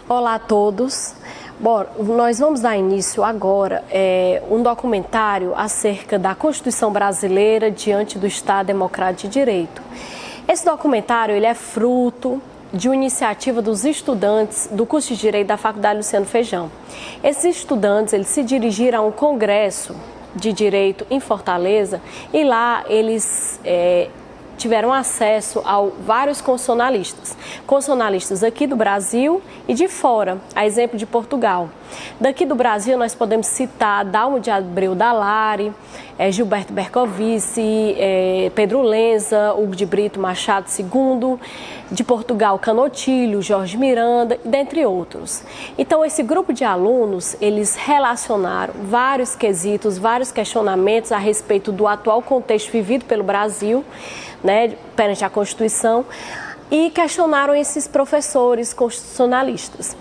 Olá a todos. Bom, nós vamos dar início agora um documentário acerca da Constituição brasileira diante do Estado Democrático de Direito. Esse documentário ele é fruto de uma iniciativa dos estudantes do curso de Direito da Faculdade Luciano Feijão. Esses estudantes eles se dirigiram a um congresso de Direito em Fortaleza e lá eles tiveram acesso a vários constitucionalistas aqui do Brasil e de fora, a exemplo de Portugal. Daqui do Brasil nós podemos citar Dalmo de Abreu Dalari, Gilberto Bercovici, Pedro Lenza, Hugo de Brito Machado II, de Portugal Canotilho, Jorge Miranda, dentre outros. Então esse grupo de alunos, eles relacionaram vários quesitos, vários questionamentos a respeito do atual contexto vivido pelo Brasil, perante a Constituição, e questionaram esses professores constitucionalistas.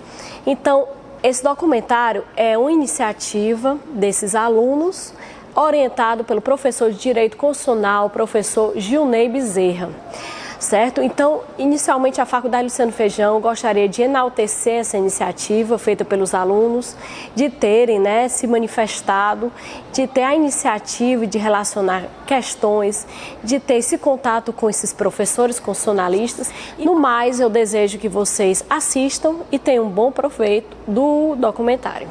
Então, esse documentário é uma iniciativa desses alunos, orientado pelo professor de Direito Constitucional, professor Gilney Bezerra. Certo? Então, inicialmente a Faculdade Luciano Feijão gostaria de enaltecer essa iniciativa feita pelos alunos, de terem se manifestado, de ter a iniciativa de relacionar questões, de ter esse contato com esses professores constitucionalistas. No mais, eu desejo que vocês assistam e tenham um bom proveito do documentário.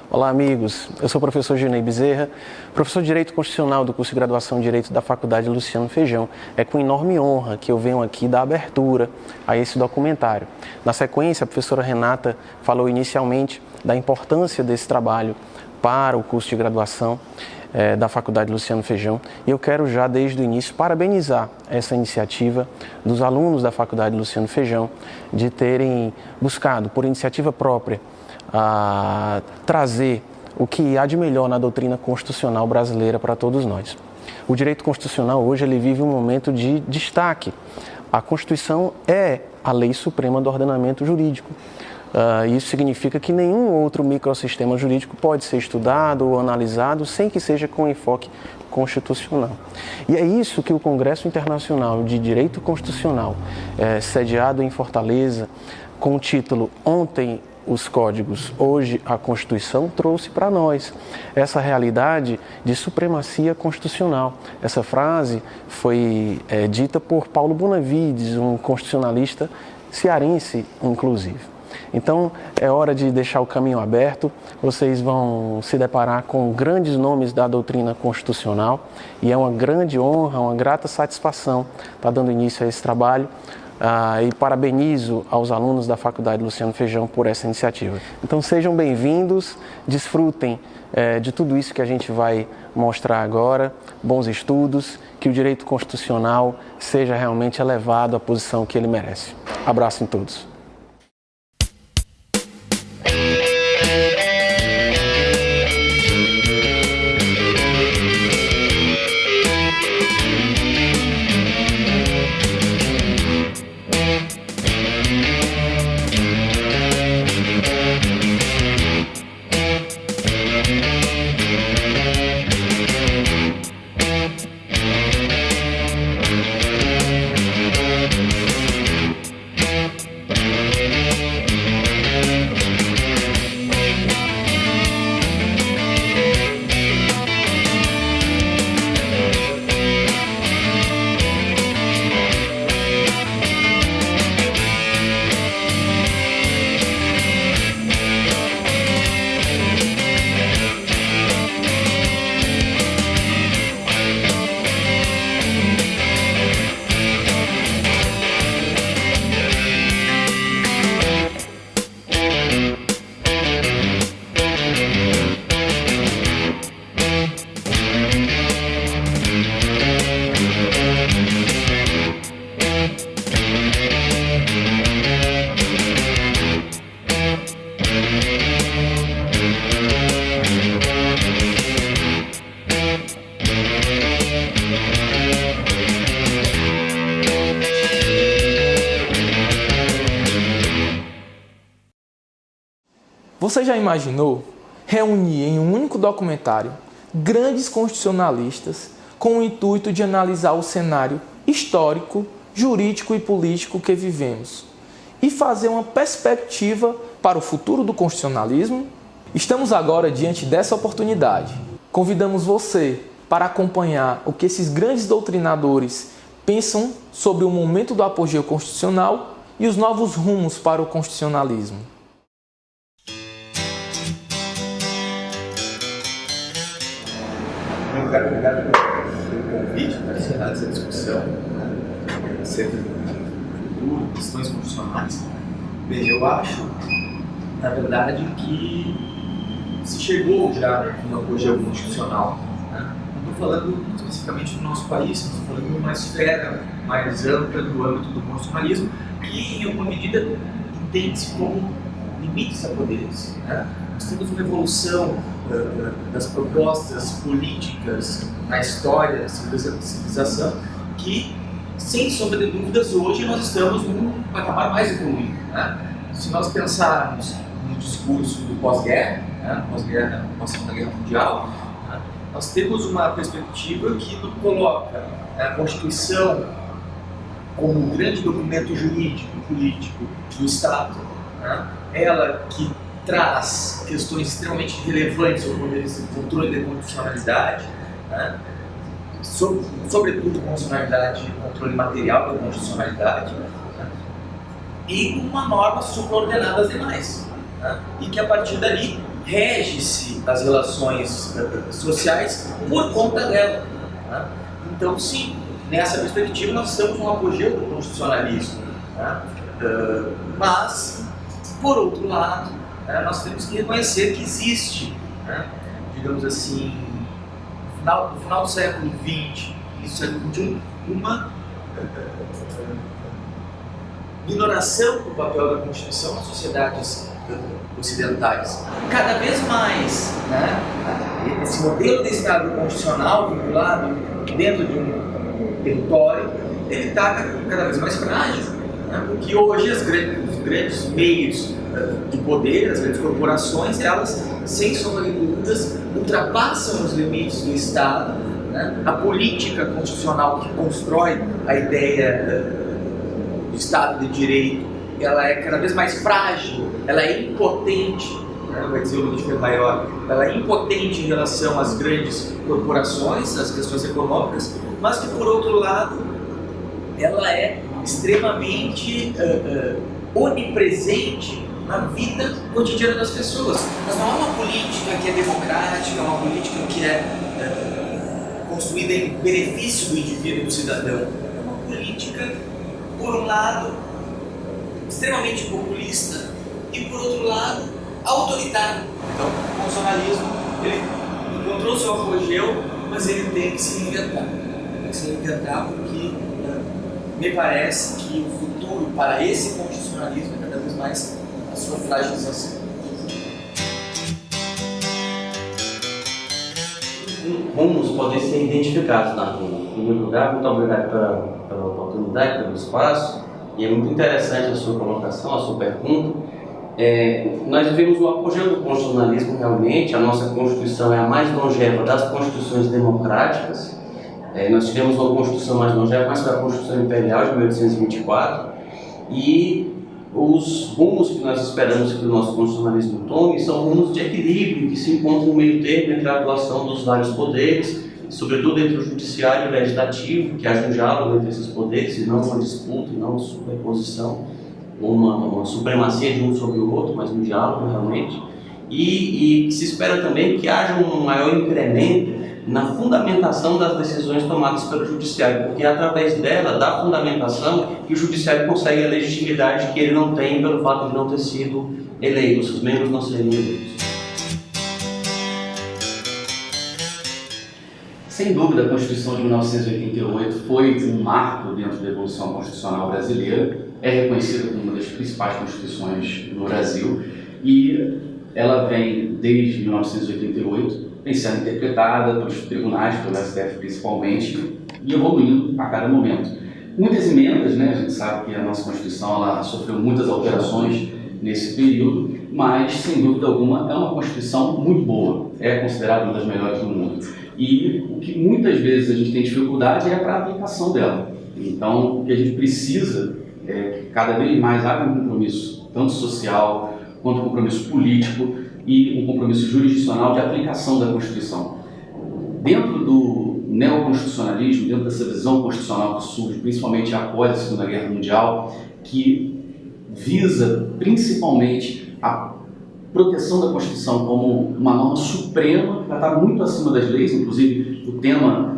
Olá, amigos. Eu sou o professor Gilney Bezerra, professor de Direito Constitucional do curso de Graduação em Direito da Faculdade Luciano Feijão. É com enorme honra que eu venho aqui dar abertura a esse documentário. Na sequência, a professora Renata falou inicialmente da importância desse trabalho para o curso de graduação da Faculdade Luciano Feijão. E eu quero já, desde o início, parabenizar essa iniciativa dos alunos da Faculdade Luciano Feijão de terem buscado, por iniciativa própria, a trazer o que há de melhor na doutrina constitucional brasileira para todos nós. O direito constitucional hoje ele vive um momento de destaque. A Constituição é a lei suprema do ordenamento jurídico. Isso significa que nenhum outro microsistema jurídico pode ser estudado ou analisado sem que seja com enfoque constitucional. E é isso que o Congresso Internacional de Direito Constitucional, sediado em Fortaleza, com o título Ontem os Códigos, Hoje a Constituição, trouxe para nós essa realidade de supremacia constitucional. Essa frase foi dita por Paulo Bonavides, um constitucionalista cearense, inclusive. Então, é hora de deixar o caminho aberto. Vocês vão se deparar com grandes nomes da doutrina constitucional e é uma grande honra, uma grata satisfação estar dando início a esse trabalho. E parabenizo aos alunos da Faculdade Luciano Feijão por essa iniciativa. Então sejam bem-vindos, desfrutem de tudo isso que a gente vai mostrar agora, bons estudos, que o direito constitucional seja realmente elevado à posição que ele merece. Abraço em todos. Você já imaginou reunir em um único documentário grandes constitucionalistas com o intuito de analisar o cenário histórico, jurídico e político que vivemos e fazer uma perspectiva para o futuro do constitucionalismo? Estamos agora diante dessa oportunidade. Convidamos você para acompanhar o que esses grandes doutrinadores pensam sobre o momento do apogeu constitucional e os novos rumos para o constitucionalismo. Eu quero obrigado pelo convite para encerrar essa discussão acerca do futuro, questões constitucionais. Bem, eu acho, na verdade, que se chegou já no apogeu constitucional. Não estou falando especificamente do nosso país, estou falando de uma esfera mais ampla do âmbito do constitucionalismo, que em alguma medida entende-se como limites a poderes. Nós temos uma evolução das propostas políticas na história da civilização que, sem sombra de dúvidas, hoje nós estamos num patamar mais evoluído. Se nós pensarmos no discurso do pós-guerra, pós-guerra, pós-Segunda Guerra Mundial, nós temos uma perspectiva que nos coloca a Constituição como um grande documento jurídico, político do Estado, ela que traz questões extremamente relevantes sobre o controle da constitucionalidade, sobretudo constitucionalidade e controle material da constitucionalidade, e com uma norma supraordenada às demais, e que a partir dali rege-se as relações sociais por conta dela. Então, sim, nessa perspectiva nós estamos no apogeu do constitucionalismo, mas, por outro lado, nós temos que reconhecer que existe, digamos assim, no final do século XX e do século XXI, uma minoração do papel da Constituição nas sociedades ocidentais. Cada vez mais, esse modelo de Estado constitucional vinculado dentro de um território, ele está cada vez mais frágil, porque hoje os grandes meios de poder, as grandes corporações, elas, sem sombra de dúvidas, ultrapassam os limites do Estado. A política constitucional que constrói a ideia do Estado de Direito, ela é cada vez mais frágil, ela é impotente, vai dizer o Luiz Maior, ela é impotente em relação às grandes corporações, às questões econômicas, mas que, por outro lado, ela é extremamente onipresente na vida cotidiana das pessoas. Mas não é uma política que é democrática, é uma política que é construída em benefício do indivíduo, do cidadão. É uma política, por um lado, extremamente populista e, por outro lado, autoritário. Então, o constitucionalismo, ele encontrou seu apogeu, mas ele tem que se reinventar. Tem que se reinventar porque me parece que o futuro para esse constitucionalismo é cada vez mais a sua fragilização. Rumos podem ser identificados na rua. Em primeiro lugar, muito obrigado pela oportunidade, pelo espaço, e é muito interessante a sua colocação, a sua pergunta. Nós vivemos o apogeu do constitucionalismo realmente. A nossa Constituição é a mais longeva das constituições democráticas. Nós tivemos uma Constituição mais longeva, mas foi a Constituição Imperial de 1824, e os rumos que nós esperamos que o nosso constitucionalismo tome são rumos de equilíbrio, que se encontram no meio termo entre a atuação dos vários poderes, sobretudo entre o judiciário e o legislativo, que haja um diálogo entre esses poderes, e não uma disputa, e não uma superposição, uma supremacia de um sobre o outro, mas um diálogo realmente. E se espera também que haja um maior incremento na fundamentação das decisões tomadas pelo judiciário, porque é através dela, da fundamentação, que o judiciário consegue a legitimidade que ele não tem pelo fato de não ter sido eleito, os membros não serem eleitos. Sem dúvida, a Constituição de 1988 foi um marco dentro da evolução constitucional brasileira, é reconhecida como uma das principais constituições no Brasil, e ela vem, desde 1988, vem sendo interpretada pelos tribunais, pelo STF principalmente, e evoluindo a cada momento. Muitas emendas, a gente sabe que a nossa Constituição ela sofreu muitas alterações nesse período, mas, sem dúvida alguma, é uma Constituição muito boa, é considerada uma das melhores do mundo. E o que muitas vezes a gente tem dificuldade é para a aplicação dela. Então, o que a gente precisa que cada vez mais haja um compromisso, tanto social, quanto um compromisso político e um compromisso jurisdicional de aplicação da Constituição. Dentro do neoconstitucionalismo, dentro dessa visão constitucional que surge principalmente após a Segunda Guerra Mundial, que visa principalmente a proteção da Constituição como uma norma suprema, que vai estar muito acima das leis, inclusive o tema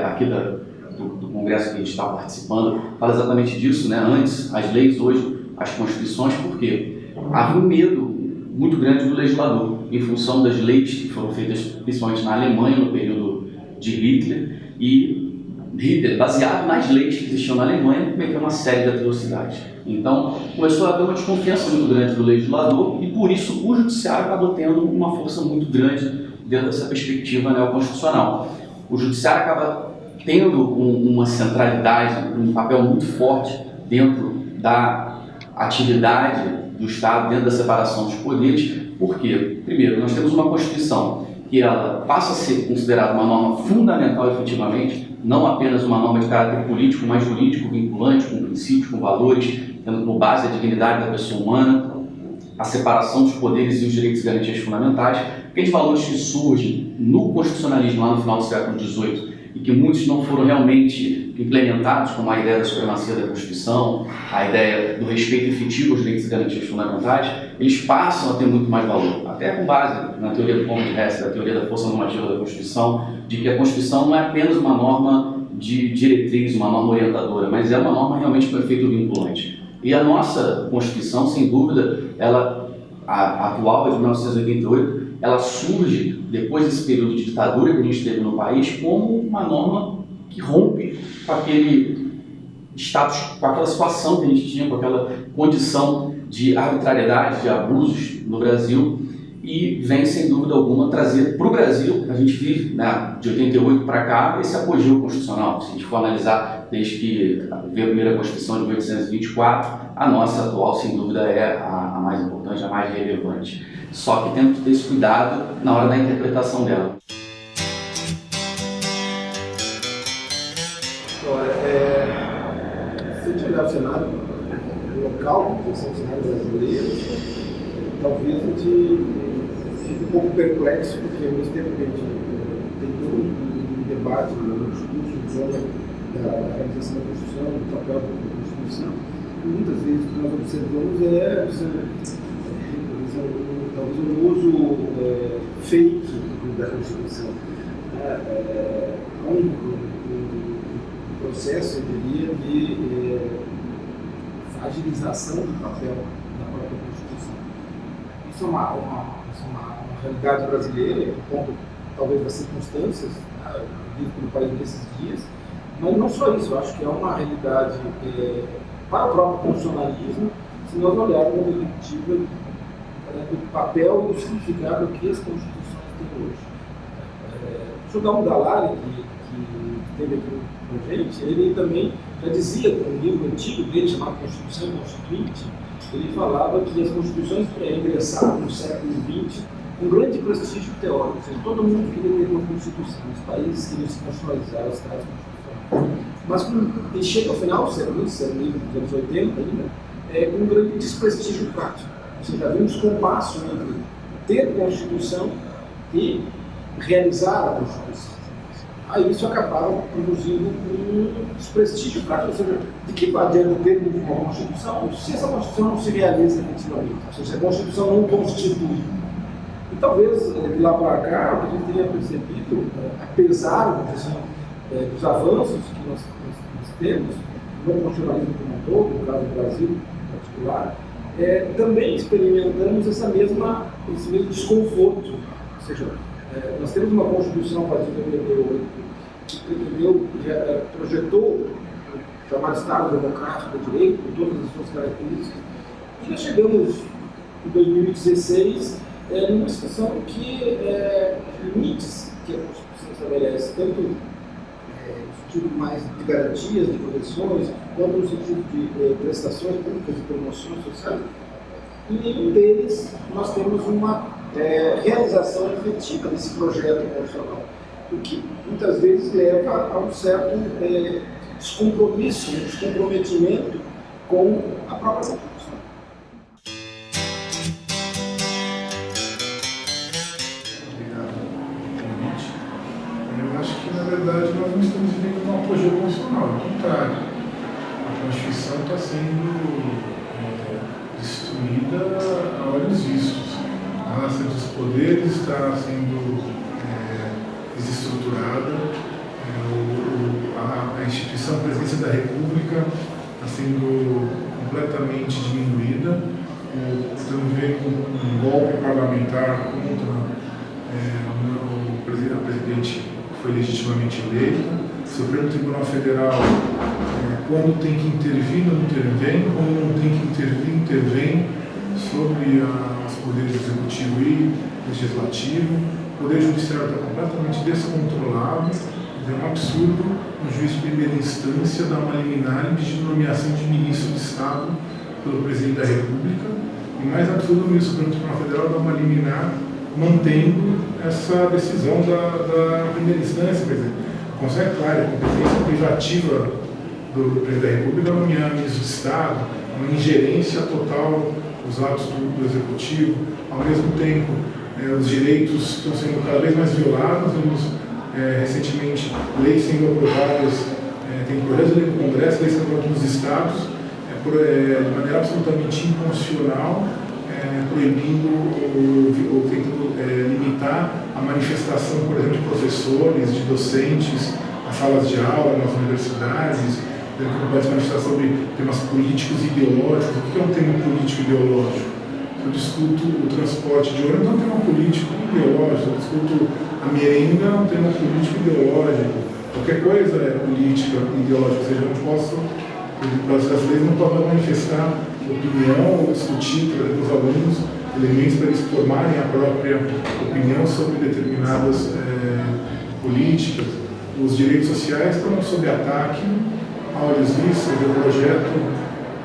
aqui do Congresso que a gente está participando fala exatamente disso, né? Antes, as leis, hoje, as Constituições, por quê? Havia um medo muito grande do legislador, em função das leis que foram feitas principalmente na Alemanha, no período de Hitler, e Hitler, baseado nas leis que existiam na Alemanha, cometeu uma série de atrocidades. Então, começou a haver uma desconfiança muito grande do legislador e, por isso, o judiciário acabou tendo uma força muito grande dentro dessa perspectiva neoconstitucional. O judiciário acaba tendo uma centralidade, um papel muito forte dentro da atividade do Estado, dentro da separação dos poderes. Por quê? Primeiro, nós temos uma Constituição que ela passa a ser considerada uma norma fundamental efetivamente, não apenas uma norma de caráter político, mas jurídico, vinculante, com princípios, com valores, tendo como base a dignidade da pessoa humana, a separação dos poderes e os direitos e garantias fundamentais, aqueles valores que surgem no constitucionalismo lá no final do século XVIII e que muitos não foram realmente implementados, como a ideia da supremacia da Constituição, a ideia do respeito efetivo aos direitos e garantias fundamentais, eles passam a ter muito mais valor, até com base na teoria do Comte de Hesse, da teoria da força normativa da Constituição, de que a Constituição não é apenas uma norma de diretriz, uma norma orientadora, mas é uma norma realmente com efeito vinculante. E a nossa Constituição, sem dúvida, a atual, de 1988, ela surge, depois desse período de ditadura que a gente teve no país, como uma norma que rompe com aquele status, com aquela situação que a gente tinha, com aquela condição de arbitrariedade, de abusos no Brasil, e vem, sem dúvida alguma, trazer para o Brasil, a gente vive, né, de 88 para cá, esse apogeu constitucional. Se a gente for analisar desde que veio a primeira Constituição de 1824, a nossa atual, sem dúvida, é a mais importante, a mais relevante. Só que temos que ter esse cuidado na hora da interpretação dela. Se a gente olhar o cenário local, que são os cenários brasileiros, talvez a gente fique um pouco perplexo, porque ao mesmo tempo que a gente tem todo um debate, um discurso em torno da realização da Constituição, do papel da Constituição, e muitas vezes o que nós observamos talvez um uso fake da Constituição. Um processo, eu diria, de agilização do papel da própria Constituição. Isso é uma realidade brasileira, por conta, talvez, das circunstâncias vividas pelo país nesses dias, mas não só isso, eu acho que é uma realidade para o próprio constitucionalismo, se nós olharmos na perspectiva do papel e do significado que as Constituições têm hoje. O Judão Dalari, que esteve aqui com a gente, ele também já dizia, no livro antigo dele, chamado Constituição Constituinte, ele falava que as Constituições ingressaram no século XX com grande prestígio teórico. Ou seja, todo mundo queria ter uma Constituição, os países queriam se constitucionalizar, os estados constitucionais. Mas quando ele chega ao final do século XX, dos anos 80 ainda, com um grande desprestígio prático. Ou seja, havia um descompasso entre ter Constituição e realizar a Constituição. Aí isso acabava produzindo um desprestígio prático. Ou seja, de que adianta ter uma Constituição se essa Constituição não se realiza efetivamente? Ou seja, se a Constituição não constitui. E talvez, de lá para cá, o que a gente tenha percebido, apesar dos avanços que nós temos, no constitucionalismo como um todo, no caso do Brasil em particular, também experimentamos esse mesmo desconforto. Ou seja, nós temos uma Constituição a partir de 88 que projetou o chamado Estado Democrático de Direito, com todas as suas características, e nós chegamos em 2016 numa situação que limites que a Constituição estabelece, tanto no sentido mais de garantias, de proteções, quanto no sentido de prestações públicas e promoções sociais, em nenhum deles nós temos uma realização efetiva desse projeto constitucional, o que muitas vezes leva a um certo descompromisso, um descomprometimento com a própria Constituição. Obrigado pelo convite. Eu acho que, na verdade, nós não estamos vivendo um apogeu constitucional, ao contrário. A Constituição está sendo destruída a olhos vistos. A relação dos poderes está sendo desestruturada. A instituição, a presidência da República está sendo completamente diminuída. Estamos vendo um golpe parlamentar contra a presidente que foi legitimamente eleita. O Supremo Tribunal Federal, quando tem que intervir, não intervém. Quando não tem que intervir, intervém sobre os poderes executivo e legislativo. O Poder Judiciário está completamente descontrolado. É um absurdo um juiz de primeira instância dar uma liminar pedindo nomeação de ministro de Estado pelo presidente da República. E mais absurdo no Supremo Tribunal Federal dar uma liminar mantendo essa decisão da primeira instância. Quer dizer, consegue, claro, a competência privativa do presidente da República nomear ministro de Estado, uma ingerência total nos atos do Executivo. Ao mesmo tempo, os direitos estão sendo cada vez mais violados. Recentemente, leis sendo aprovadas, tem projetos de lei do Congresso, leis sendo aprovadas nos estados, de maneira absolutamente inconstitucional, proibindo ou tentando limitar a manifestação, por exemplo, de professores, de docentes, nas salas de aula, nas universidades, que não pode se manifestar sobre temas políticos e ideológicos. O que é um tema político e ideológico? Eu discuto o transporte de ônibus, é um tema político e ideológico. Eu discuto a merenda, é um tema político e ideológico. Qualquer coisa é política e ideológica. Ou seja, eu não posso, as leis não podem manifestar opinião ou discutir para os alunos elementos para eles formarem a própria opinião sobre determinadas políticas. Os direitos sociais estão sob ataque, a olhos vistos. O projeto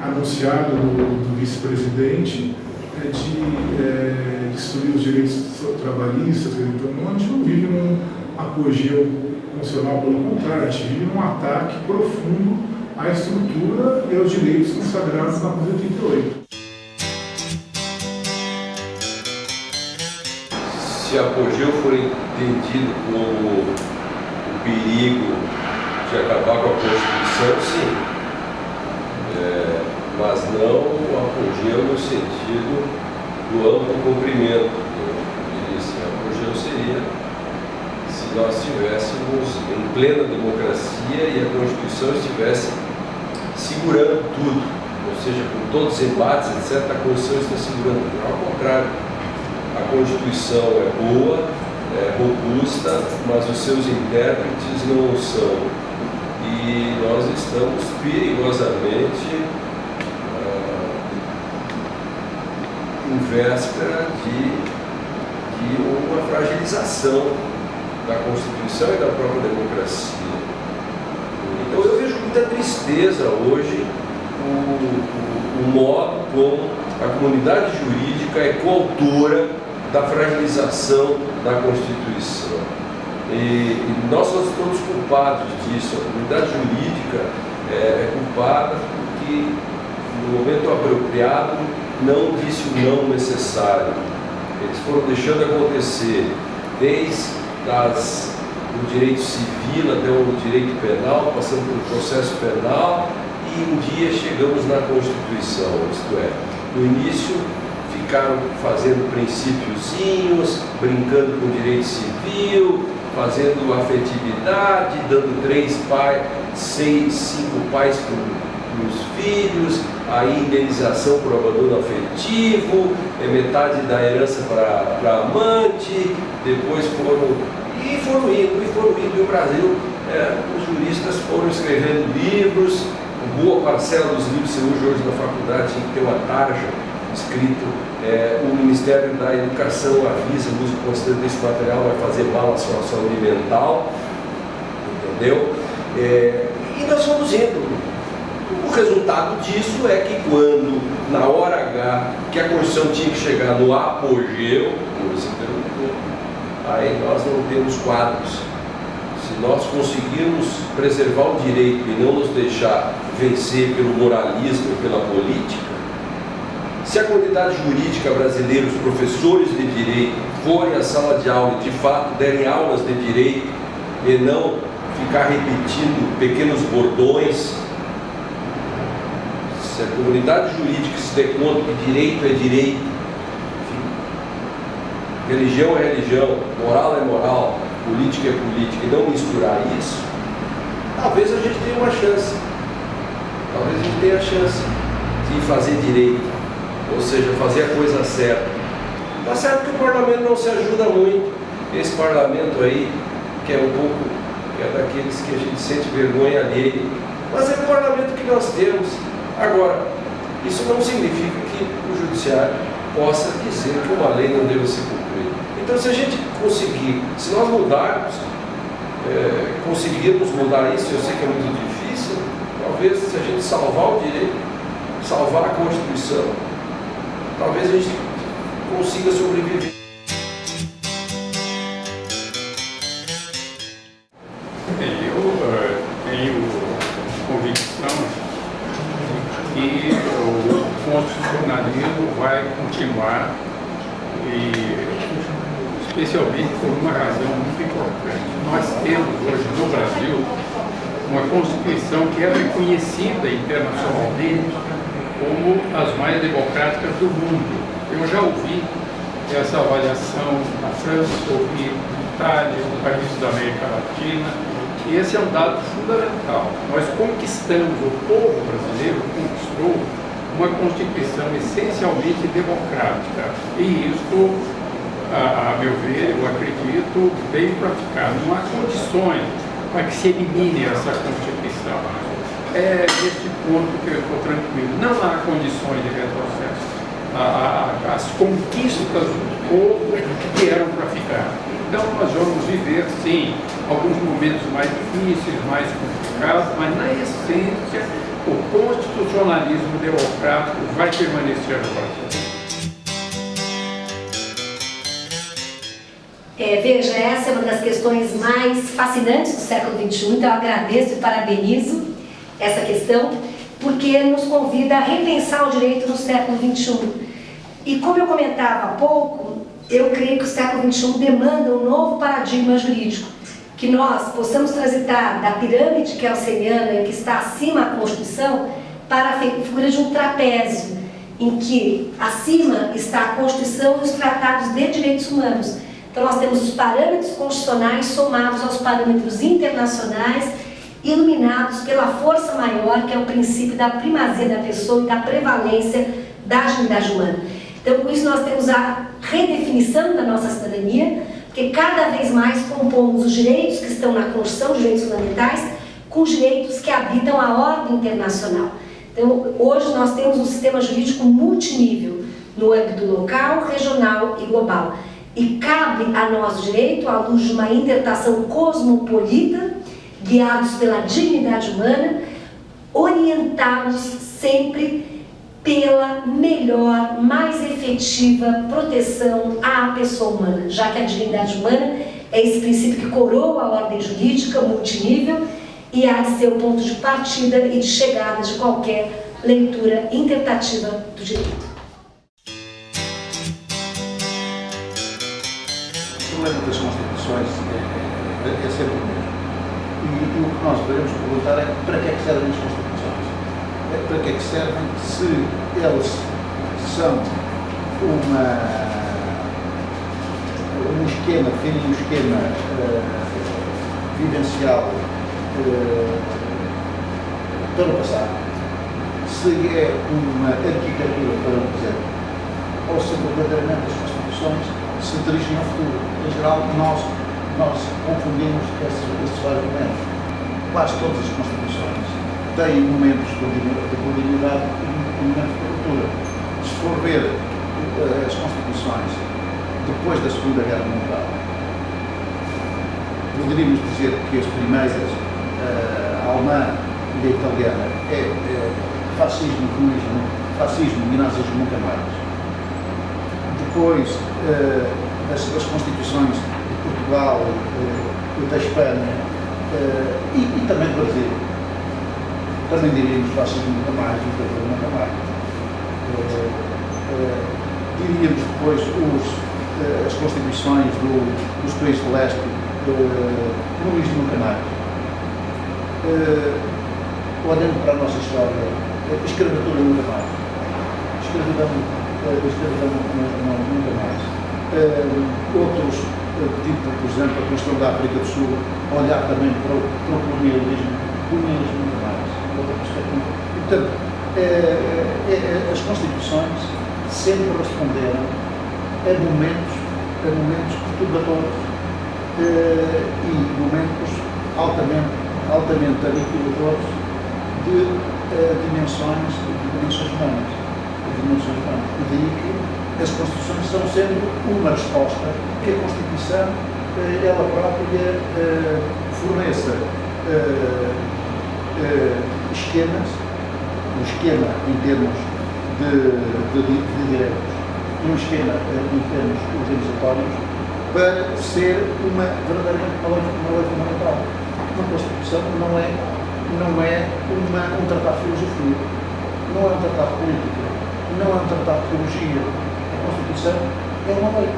anunciado do vice-presidente de destruir os direitos trabalhistas. Então, a gente não vive num apogeu constitucional, pelo contrário, a gente vive num ataque profundo à estrutura e aos direitos consagrados na Constituição 88. Se apogeu for entendido como o perigo de acabar com a Constituição, sim. Mas não o apogeu no sentido do amplo cumprimento. O apogeu seria se nós estivéssemos em plena democracia e a Constituição estivesse segurando tudo, ou seja, com todos os embates, etc., a Constituição está segurando tudo. Ao contrário, a Constituição é boa, é robusta, mas os seus intérpretes não são. E nós estamos perigosamente em véspera de uma fragilização da Constituição e da própria democracia. Então eu vejo com muita tristeza hoje o modo como a comunidade jurídica é coautora da fragilização da Constituição. E nós somos todos culpados disso. A comunidade jurídica é culpada porque, no momento apropriado, não disse o não necessário. Eles foram deixando acontecer desde o direito civil até o direito penal, passando pelo processo penal, e um dia chegamos na Constituição, isto é, no início ficaram fazendo princípiozinhos, brincando com o direito civil, fazendo afetividade, dando 3 pais, 5 pais para os filhos, aí indenização por abandono afetivo, metade da herança para amante, depois foram indo, e o Brasil, os juristas foram escrevendo livros, boa parcela dos livros que você usa hoje na faculdade tinha que ter uma tarja escrito, o Ministério da Educação avisa o uso constante desse material, vai fazer mal à sua saúde mental, entendeu? E nós fomos indo. O resultado disso é que quando, na hora H, que a Constituição tinha que chegar no apogeu, como você perguntou, aí nós não temos quadros. Se nós conseguirmos preservar o direito e não nos deixar vencer pelo moralismo e pela política, se a comunidade jurídica brasileira, os professores de direito, forem à sala de aula e de fato derem aulas de direito e não ficar repetindo pequenos bordões, se a comunidade jurídica se der conta que direito é direito, enfim, religião é religião, moral é moral, política é política, e não misturar isso, talvez a gente tenha uma chance. Talvez a gente tenha a chance de fazer direito, ou seja, fazer a coisa certa. Tá certo que o parlamento não se ajuda muito, esse parlamento aí, que é um pouco, que é daqueles que a gente sente vergonha alheia, mas é o parlamento que nós temos. Agora, isso não significa que o judiciário possa dizer que uma lei não deve ser cumprida. Então, se a gente conseguir, se nós mudarmos, conseguirmos mudar isso, eu sei que é muito difícil, talvez se a gente salvar o direito, salvar a Constituição, talvez a gente consiga sobreviver. Eu tenho convicção de que o constitucionalismo vai continuar, e especialmente por uma razão muito importante. Nós temos hoje no Brasil uma Constituição que é reconhecida internacionalmente como as mais democráticas do mundo. Eu já ouvi essa avaliação na França, ouvi na Itália, no países da América Latina, e esse é um dado fundamental. Nós conquistamos, o povo brasileiro conquistou uma Constituição essencialmente democrática, e isto, a meu ver, eu acredito, veio para ficar. Não há condições para que se elimine essa Constituição. É neste ponto que eu estou tranquilo. Não há condições de retrocesso. As conquistas do povo vieram para ficar. Então nós vamos viver, sim, alguns momentos mais difíceis, mais complicados, mas na essência o constitucionalismo democrático vai permanecer no Brasil. Veja, essa é uma das questões mais fascinantes do século XXI, então eu agradeço e parabenizo essa questão, porque nos convida a repensar o direito no século XXI. E como eu comentava há pouco, eu creio que o século XXI demanda um novo paradigma jurídico, que nós possamos transitar da pirâmide kelseniana, que está acima da Constituição, para a figura de um trapézio, em que acima está a Constituição e os tratados de direitos humanos. Então nós temos os parâmetros constitucionais somados aos parâmetros internacionais, iluminados pela força maior, que é o princípio da primazia da pessoa e da prevalência da dignidade humana. Então, com isso, nós temos a redefinição da nossa cidadania, porque cada vez mais compomos os direitos que estão na Constituição, os direitos fundamentais, com os direitos que habitam a ordem internacional. Então, hoje nós temos um sistema jurídico multinível, no âmbito local, regional e global. E cabe a nós o direito, à luz de uma interpretação cosmopolita, guiados pela dignidade humana, orientados sempre pela melhor, mais efetiva proteção à pessoa humana, já que a dignidade humana é esse princípio que coroa a ordem jurídica multinível e há de ser o ponto de partida e de chegada de qualquer leitura interpretativa do direito. O problema das constituições é sempre o mesmo. E o que nós devemos perguntar é para que é que servem as constituições? Para que é que servem se elas são um esquema, definem um esquema vivencial para o passado, se é uma arquitetura para o presente, ou se verdadeiramente as constituições se dirigem ao futuro. Em geral, nós confundimos esses vários momentos. Quase todas as constituições têm momentos de continuidade e momentos de ruptura. Se for ver as constituições depois da Segunda Guerra Mundial, poderíamos dizer que as primeiras, a alemã e a italiana, é fascismo, comunismo, fascismo e nazismo nunca mais. Depois, as constituições de Portugal e da Espanha E também do Brasil. Também diríamos fascismo nunca mais, ditadura nunca mais. Diríamos depois as constituições dos países de leste, comunismo nunca mais. Olhando para a nossa história, escravatura nunca mais. Escravidão nunca mais. Outros, tipo, por exemplo, a questão da África do Sul, olhar também para o colonialismo nunca mais. Outra perspectiva. Portanto, as constituições sempre responderam a momentos perturbadores e momentos altamente aniquiladores de dimensões humanas. E daí que as Constituições são sempre uma resposta que a Constituição ela própria forneça esquemas, um esquema em termos de direitos, um esquema em termos organizatórios, para ser verdadeiramente uma lei fundamental. Uma Constituição não é um tratado de filosofia, não é um tratado de política, não é um tratado de teologia. A Constituição é uma lei.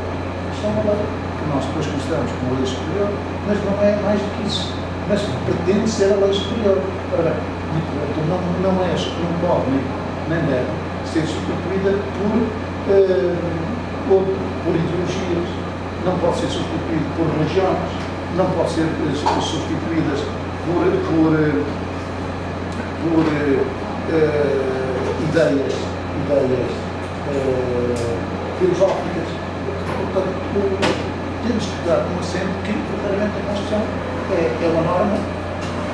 Isto é uma lei que nós depois consideramos como lei superior, mas não é mais do que isso. Mas pretende ser a lei superior. Ora bem, não pode nem deve ser substituída por ideologias, não pode ser substituída por religiões, não pode ser substituídas por ideias filosóficas. Portanto, temos que dar um acento que verdadeiramente a Constituição é uma norma,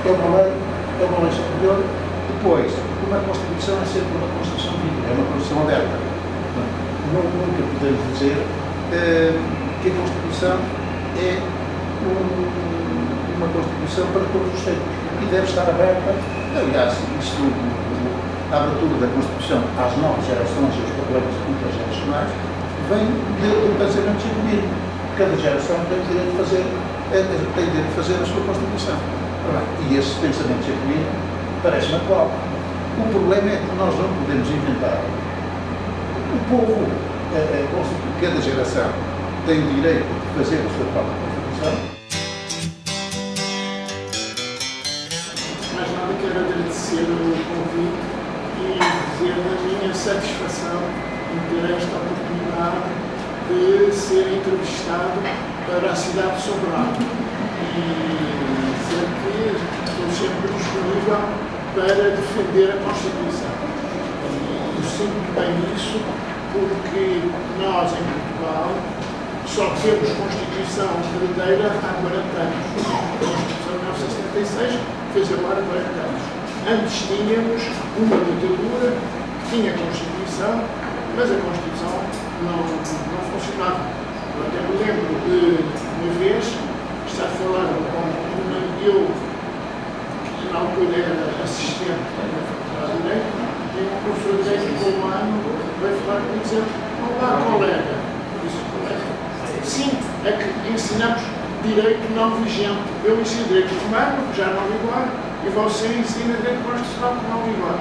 é uma lei superior. Depois, uma Constituição é sempre uma Constituição viva, é uma Constituição aberta. Nunca podemos dizer que a Constituição é uma Constituição para todos os tempos e deve estar aberta. Aliás, a abertura da Constituição às novas gerações e aos problemas intergeracionais vem do pensamento jacobino. Cada geração tem o direito de fazer a sua Constituição. E esse pensamento jacobino parece-me atual. O problema é que nós não podemos inventar. O povo, cada geração, tem o direito de fazer a sua própria Constituição. Mais nada, quero agradecer o convite e dizer a minha satisfação em ter esta oportunidade de ser entrevistado para a cidade de Sobrado e dizer que estou sempre disponível para defender a Constituição. E sinto bem isso porque nós, em Portugal, só temos Constituição verdadeira há 40 anos. A Constituição de 1976 fez agora 40 anos. Antes tínhamos uma ditadura que tinha Constituição, mas a Constituição não funcionava. Eu até me lembro de uma vez estar a falar com eu, que na altura era assistente da Faculdade de Direito, e um professor de Direito romano veio falar comigo e dizer: olá, colega. Eu disse: colega, sim, é que ensinamos direito não vigente. Eu ensino direito romano, já não vigor, e você ensina direito constitucional que não vigor.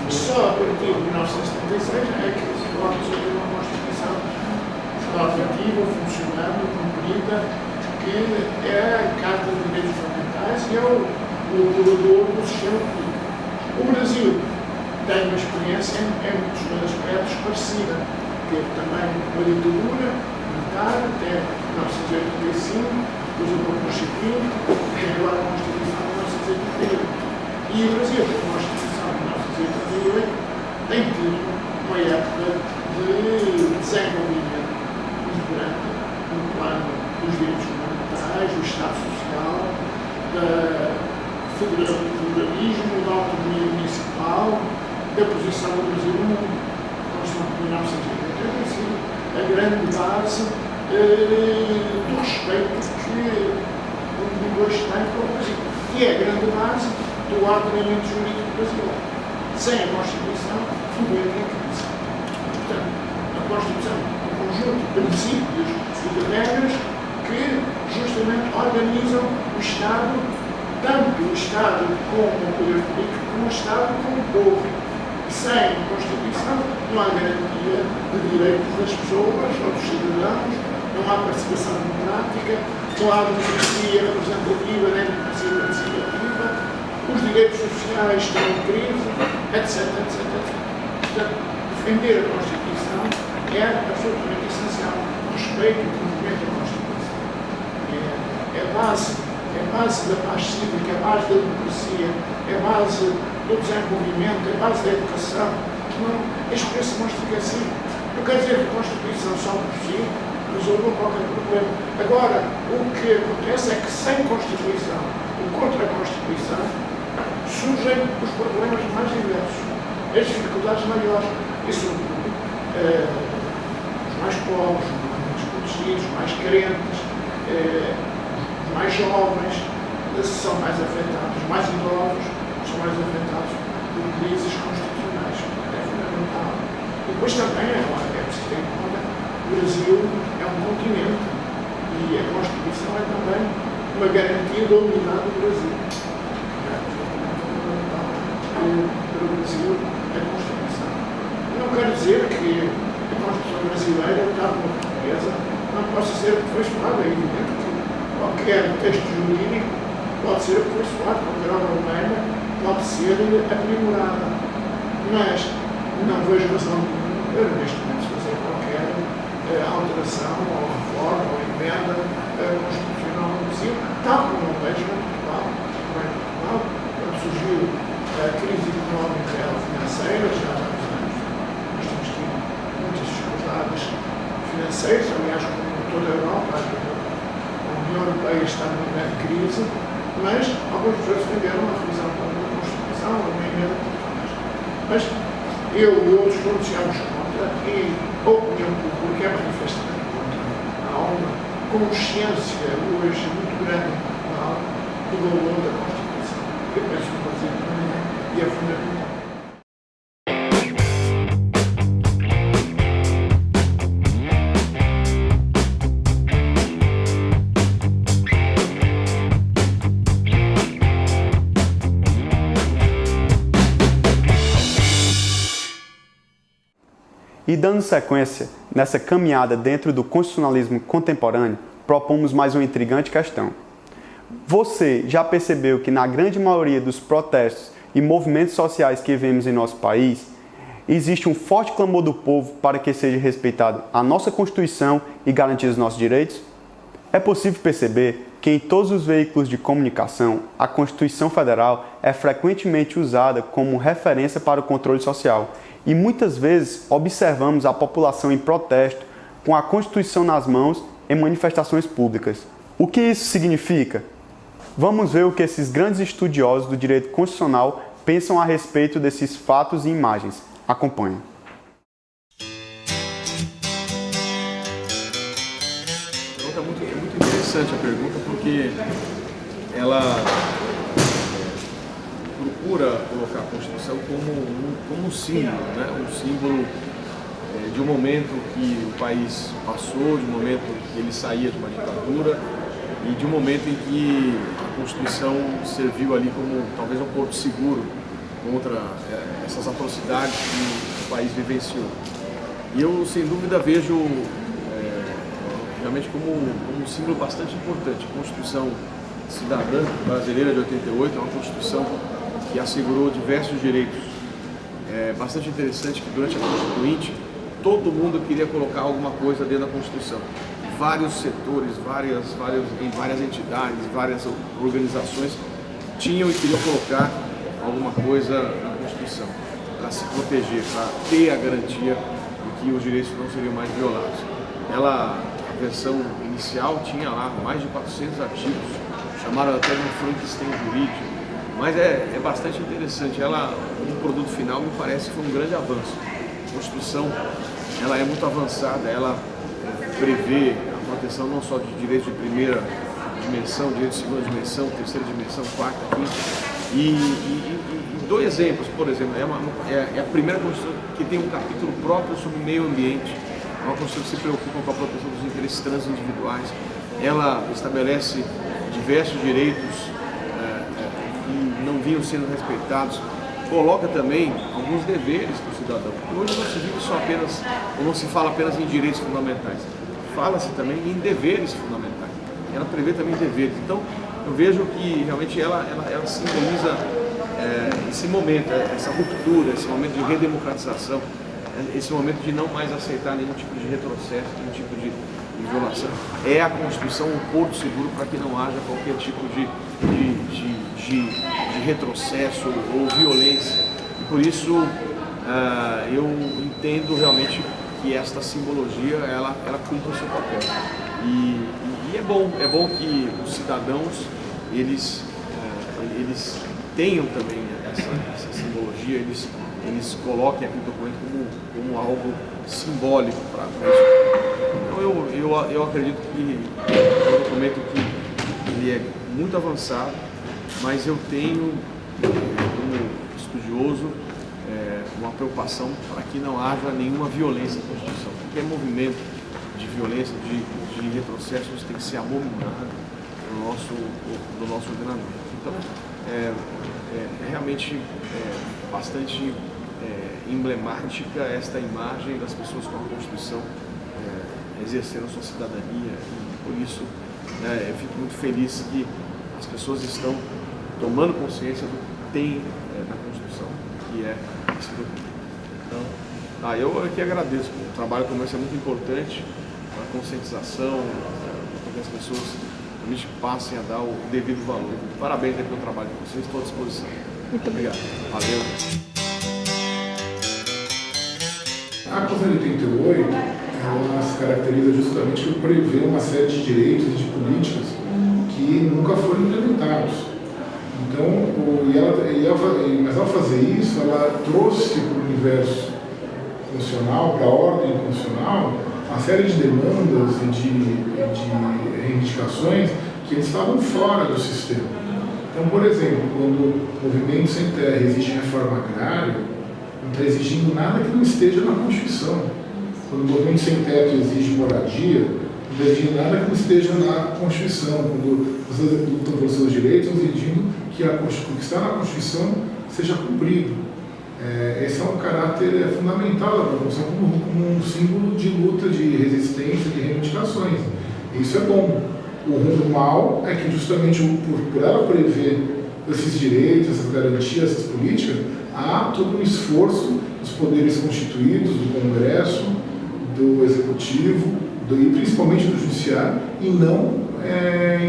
Só a partir de 1976 é que pode ser uma Constituição operativa, funcionando, cumprida, que é a Carta de Direitos Fundamentais e é o regulador do sistema político. O Brasil tem uma experiência em muitos aspectos parecida, teve também uma ditadura militar até 1985, depois o Constituinte, tem agora a Constituição de 1988. E o Brasil, com a Constituição de 1988, tem tido uma época de desenvolvimento muito grande no plano dos direitos fundamentais, do Estado Social, do federalismo, da autonomia municipal, da posição do Brasil no mundo. A Constituição de 1988 tem sido a grande base do respeito que o mundo hoje tem pelo Brasil, que é a grande base do ordenamento jurídico brasileiro. Sem a Constituição, tudo é crise. Portanto, a Constituição é um conjunto de princípios e de regras que justamente organizam o Estado, tanto o Estado como o poder político, como o Estado como o povo. E sem Constituição não há garantia de direitos das pessoas ou dos cidadãos, não há participação democrática, não há democracia representativa nem democracia participativa, os direitos sociais estão em crise, etc. Portanto, defender a Constituição é absolutamente essencial. Respeito e cumprimento da Constituição. É a base da paz cívica, é a base da democracia, é a base do desenvolvimento, é a base da educação. Este preço mostra que é assim. Não quer dizer que a Constituição só por si resolva qualquer problema. Agora, o que acontece é que sem Constituição ou contra a Constituição surgem os problemas mais diversos, as dificuldades maiores, e sobretudo os mais pobres, os mais protegidos, os mais carentes, os mais jovens são mais afetados, os mais idosos são mais afetados por crises constitucionais. É fundamental. E depois também é preciso ter em conta que o Brasil é um continente e a Constituição é também uma garantia da unidade do Brasil. Para o Brasil, a Constituição. Não quero dizer que a Constituição brasileira, tal como a portuguesa, não possa ser aperfeiçoada. É evidente que qualquer texto jurídico pode ser aperfeiçoado, qualquer obra humana pode ser aprimorada. Mas não vejo razão nenhuma neste momento fazer qualquer alteração, ou reforma, ou emenda constitucional no Brasil, tal como não vejo em Portugal. Quando surgiu a crise económica e financeira, já há uns anos, nós temos tido muitas dificuldades financeiras, aliás, como toda a Europa, a União Europeia está numa grande crise, mas algumas pessoas defenderam a revisão da Constituição, uma emenda mais. Mas eu e outros pronunciamos contra, e a opinião pública é manifestamente contra. Há uma consciência hoje muito grande do valor da Constituição. Eu penso que o Brasil também é, e é fundamental. E dando sequência nessa caminhada dentro do constitucionalismo contemporâneo, propomos mais uma intrigante questão. Você já percebeu que na grande maioria dos protestos e movimentos sociais que vemos em nosso país, existe um forte clamor do povo para que seja respeitada a nossa Constituição e garantidos os nossos direitos? É possível perceber que em todos os veículos de comunicação, a Constituição Federal é frequentemente usada como referência para o controle social. E muitas vezes observamos a população em protesto com a Constituição nas mãos em manifestações públicas. O que isso significa? Vamos ver o que esses grandes estudiosos do direito constitucional pensam a respeito desses fatos e imagens. Acompanhe. É muito interessante a pergunta, porque ela procura colocar a Constituição como um símbolo, né? Um símbolo de um momento que o país passou, de um momento que ele saía de uma ditadura e de um momento em que a Constituição serviu ali como talvez um porto seguro contra essas atrocidades que o país vivenciou. E eu, sem dúvida, vejo realmente como um símbolo bastante importante. A Constituição Cidadã Brasileira de 88 é uma Constituição que assegurou diversos direitos. É bastante interessante que durante a Constituinte todo mundo queria colocar alguma coisa dentro da Constituição. Vários setores, várias entidades, várias organizações tinham e queriam colocar alguma coisa na Constituição para se proteger, para ter a garantia de que os direitos não seriam mais violados. A versão inicial tinha lá mais de 400 artigos, chamaram até de um Frankenstein jurídico, mas é bastante interessante. No produto final, me parece que foi um grande avanço. A Constituição ela é muito avançada, ela prevê a proteção não só de direitos de primeira dimensão, direitos de segunda dimensão, terceira dimensão, quarta, quinta. E dou exemplos, por exemplo, é a primeira Constituição que tem um capítulo próprio sobre meio ambiente, uma Constituição que se preocupa com a proteção dos interesses transindividuais, ela estabelece diversos direitos que não vinham sendo respeitados, coloca também alguns deveres para o cidadão. Hoje não se vive só apenas, ou não se fala apenas em direitos fundamentais, fala-se também em deveres fundamentais. Ela prevê também deveres. Então, eu vejo que realmente ela simboliza esse momento, essa ruptura, esse momento de redemocratização, esse momento de não mais aceitar nenhum tipo de retrocesso, nenhum tipo de violação. É a Constituição um porto seguro para que não haja qualquer tipo de retrocesso ou violência. E por isso eu entendo realmente que esta simbologia ela cumpre o seu papel. E é bom que os cidadãos eles tenham também essa simbologia, eles coloquem aquele documento como algo simbólico para isso. Então eu acredito que é um documento que ele é muito avançado, mas eu tenho, como estudioso, uma preocupação para que não haja nenhuma violência na Constituição. Qualquer movimento de violência, de retrocesso, tem que ser abominado no nosso ordenamento. Então, realmente bastante emblemática esta imagem das pessoas com a Constituição exercendo sua cidadania, e por isso eu fico muito feliz que as pessoas estão tomando consciência do que tem na Constituição, que é esse documento. Então, eu aqui agradeço, o trabalho como esse é muito importante para a conscientização, para que as pessoas realmente passem a dar o devido valor. Parabéns pelo trabalho de vocês, estou à disposição. Muito obrigado. Valeu. A Constituição de 88, ela se caracteriza justamente por prever uma série de direitos e de políticas que nunca foram implementados. Então, mas ao fazer isso, ela trouxe para o universo constitucional, para a ordem constitucional, uma série de demandas e de reivindicações que estavam fora do sistema. Então, por exemplo, quando o movimento sem terra exige reforma agrária, não está exigindo nada que não esteja na Constituição. Quando o movimento sem teto exige moradia, não está exigindo nada que não esteja na Constituição. Quando vocês lutam pelos seus direitos, estão exigindo que o que está na Constituição seja cumprido. Esse é um caráter fundamental da Constituição como um símbolo de luta, de resistência, de reivindicações. Isso é bom. O mal é que justamente por ela prever esses direitos, essas garantias, essas políticas, há todo um esforço dos poderes constituídos, do Congresso, do Executivo e principalmente do Judiciário, e não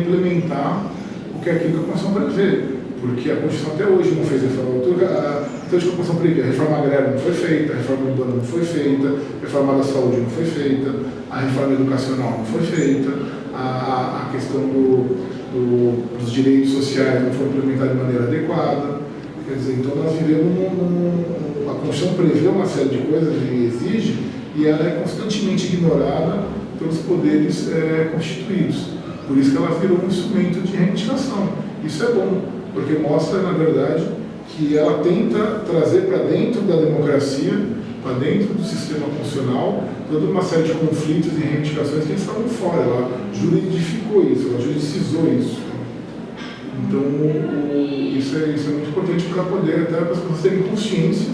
implementar o que aquilo que a Constituição prevê. Porque a Constituição até hoje não fez reforma. Até hoje a Constituição prevê. A reforma agrária não foi feita, a reforma urbana não foi feita, a reforma da saúde não foi feita, a reforma educacional não foi feita, a questão dos direitos sociais não foi implementada de maneira adequada. Quer dizer, então nós vivemos a Constituição prevê uma série de coisas e exige, e ela é constantemente ignorada pelos poderes constituídos. Por isso que ela virou um instrumento de reivindicação. Isso é bom, porque mostra, na verdade, que ela tenta trazer para dentro da democracia, para dentro do sistema constitucional, toda uma série de conflitos e reivindicações que estavam fora. Ela juridificou isso, ela juridicizou isso. Então, isso é muito importante para poder, até para as pessoas terem consciência,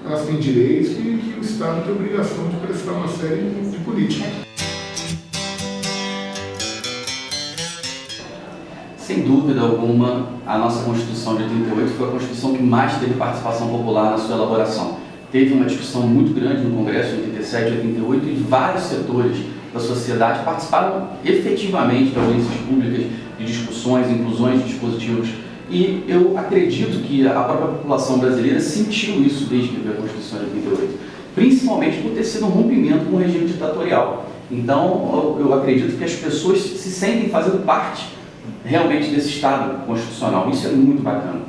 elas têm direitos que o Estado tem a obrigação de prestar uma série de políticas. Sem dúvida alguma, a nossa Constituição de 88 foi a Constituição que mais teve participação popular na sua elaboração. Teve uma discussão muito grande no Congresso de 87 e 88 e vários setores da sociedade participaram efetivamente de audiências públicas, de discussões, inclusões de dispositivos. E eu acredito que a própria população brasileira sentiu isso desde que veio a Constituição de 88, principalmente por ter sido um rompimento com o regime ditatorial. Então, eu acredito que as pessoas se sentem fazendo parte realmente desse Estado constitucional. Isso é muito bacana.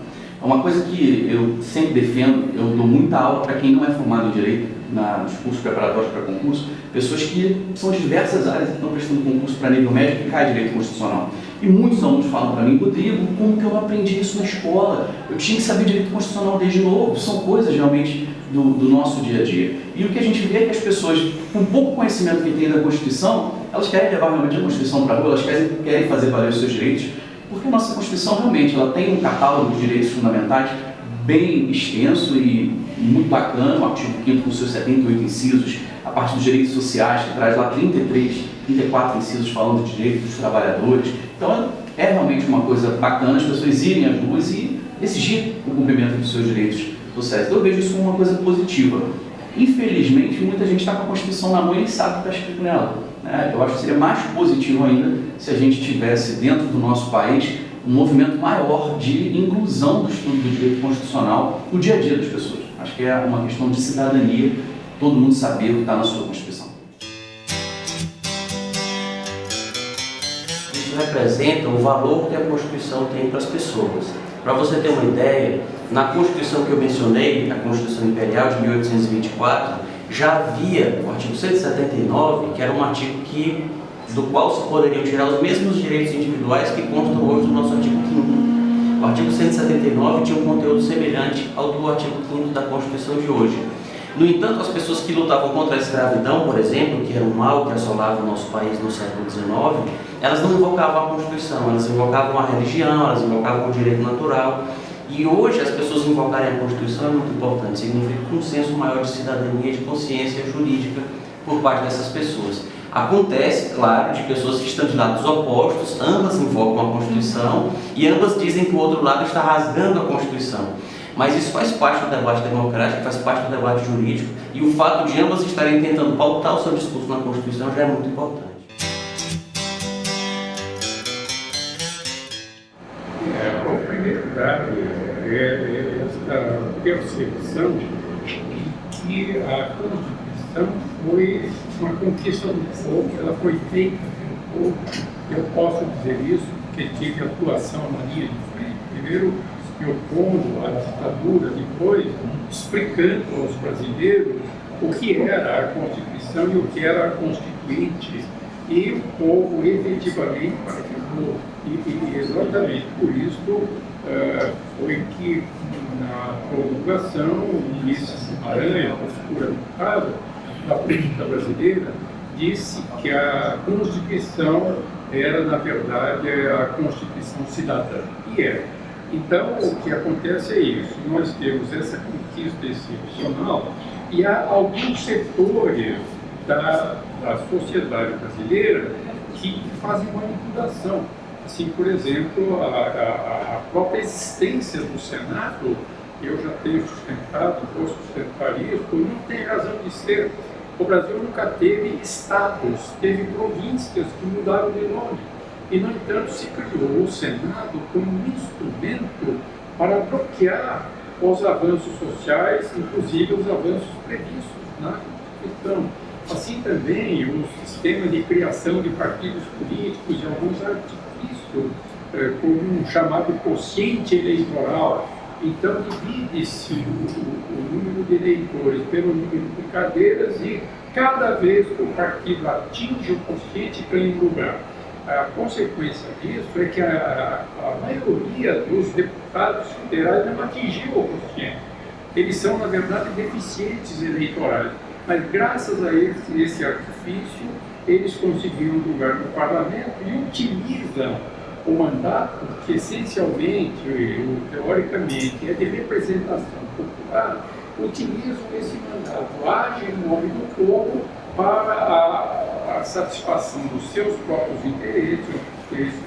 É uma coisa que eu sempre defendo, eu dou muita aula para quem não é formado em Direito, nos cursos preparatórios para concurso, pessoas que são de diversas áreas e estão prestando concurso para nível médio e cai Direito Constitucional. E muitos alunos falam para mim, Rodrigo, como que eu não aprendi isso na escola? Eu tinha que saber Direito Constitucional desde novo. São coisas realmente do nosso dia a dia. E o que a gente vê é que as pessoas, com pouco conhecimento que têm da Constituição, elas querem levar realmente a Constituição para a rua, elas querem fazer valer os seus direitos, porque a nossa Constituição realmente ela tem um catálogo de direitos fundamentais bem extenso e muito bacana, o artigo 5º com seus 78 incisos, a parte dos direitos sociais, que traz lá 34 incisos falando de direitos dos trabalhadores. Então é realmente uma coisa bacana as pessoas irem às ruas e exigir o cumprimento dos seus direitos sociais. Então eu vejo isso como uma coisa positiva. Infelizmente, muita gente está com a Constituição na mão e nem sabe o que está escrito nela. Eu acho que seria mais positivo ainda se a gente tivesse dentro do nosso país um movimento maior de inclusão do estudo do direito constitucional no dia a dia das pessoas. Acho que é uma questão de cidadania, todo mundo saber o que está na sua Constituição. Isso representa o valor que a Constituição tem para as pessoas. Para você ter uma ideia, na Constituição que eu mencionei, a Constituição Imperial de 1824, já havia o artigo 179, que era um artigo do qual se poderiam tirar os mesmos direitos individuais que constam hoje no nosso artigo 5º. O artigo 179 tinha um conteúdo semelhante ao do artigo 5º da Constituição de hoje. No entanto, as pessoas que lutavam contra a escravidão, por exemplo, que era um mal que assolava o nosso país no século XIX, elas não invocavam a Constituição, elas invocavam a religião, elas invocavam o direito natural. E hoje as pessoas invocarem a Constituição é muito importante, significa um senso maior de cidadania e de consciência jurídica por parte dessas pessoas. Acontece, claro, de pessoas que estão de lados opostos, ambas invocam a Constituição e ambas dizem que o outro lado está rasgando a Constituição. Mas isso faz parte do debate democrático, faz parte do debate jurídico, e o fato de ambas estarem tentando pautar o seu discurso na Constituição já é muito importante. Bom, em primeiro lugar, esta percepção que a Constituição foi uma conquista do povo, ela foi feita pelo povo. Eu posso dizer isso porque tive atuação na linha de frente. Primeiro, me opondo à ditadura, depois explicando aos brasileiros o que era a Constituição e o que era a Constituinte. E o povo efetivamente participou. E exatamente por isso foi que na promulgação o ministro Aranha, a postura educada da política brasileira, disse que a Constituição era, na verdade, a Constituição cidadã. E é. Então, o que acontece é isso, nós temos essa conquista excepcional e há alguns setores da sociedade brasileira que fazem manipulação. Assim, por exemplo, a própria existência do Senado, eu já tenho sustentado, vou sustentar isso, não tem razão de ser. O Brasil nunca teve estados, teve províncias que mudaram de nome. E, no entanto, se criou o Senado como um instrumento para bloquear os avanços sociais, inclusive os avanços previstos na Constituição. Assim também o sistema de criação de partidos políticos e alguns artifícios, como um chamado quociente eleitoral. Então, divide-se o número de eleitores pelo número de cadeiras e, cada vez que o partido atinge o quociente, ganha um lugar. A consequência disso é que a maioria dos deputados federais não atingiu o quociente. Eles são, na verdade, deficientes eleitorais. Mas, graças a esse artifício, eles conseguiram um lugar no parlamento e utilizam o mandato, que essencialmente, teoricamente, é de representação popular, utilizam esse mandato, agem em nome do povo para a satisfação dos seus próprios interesses,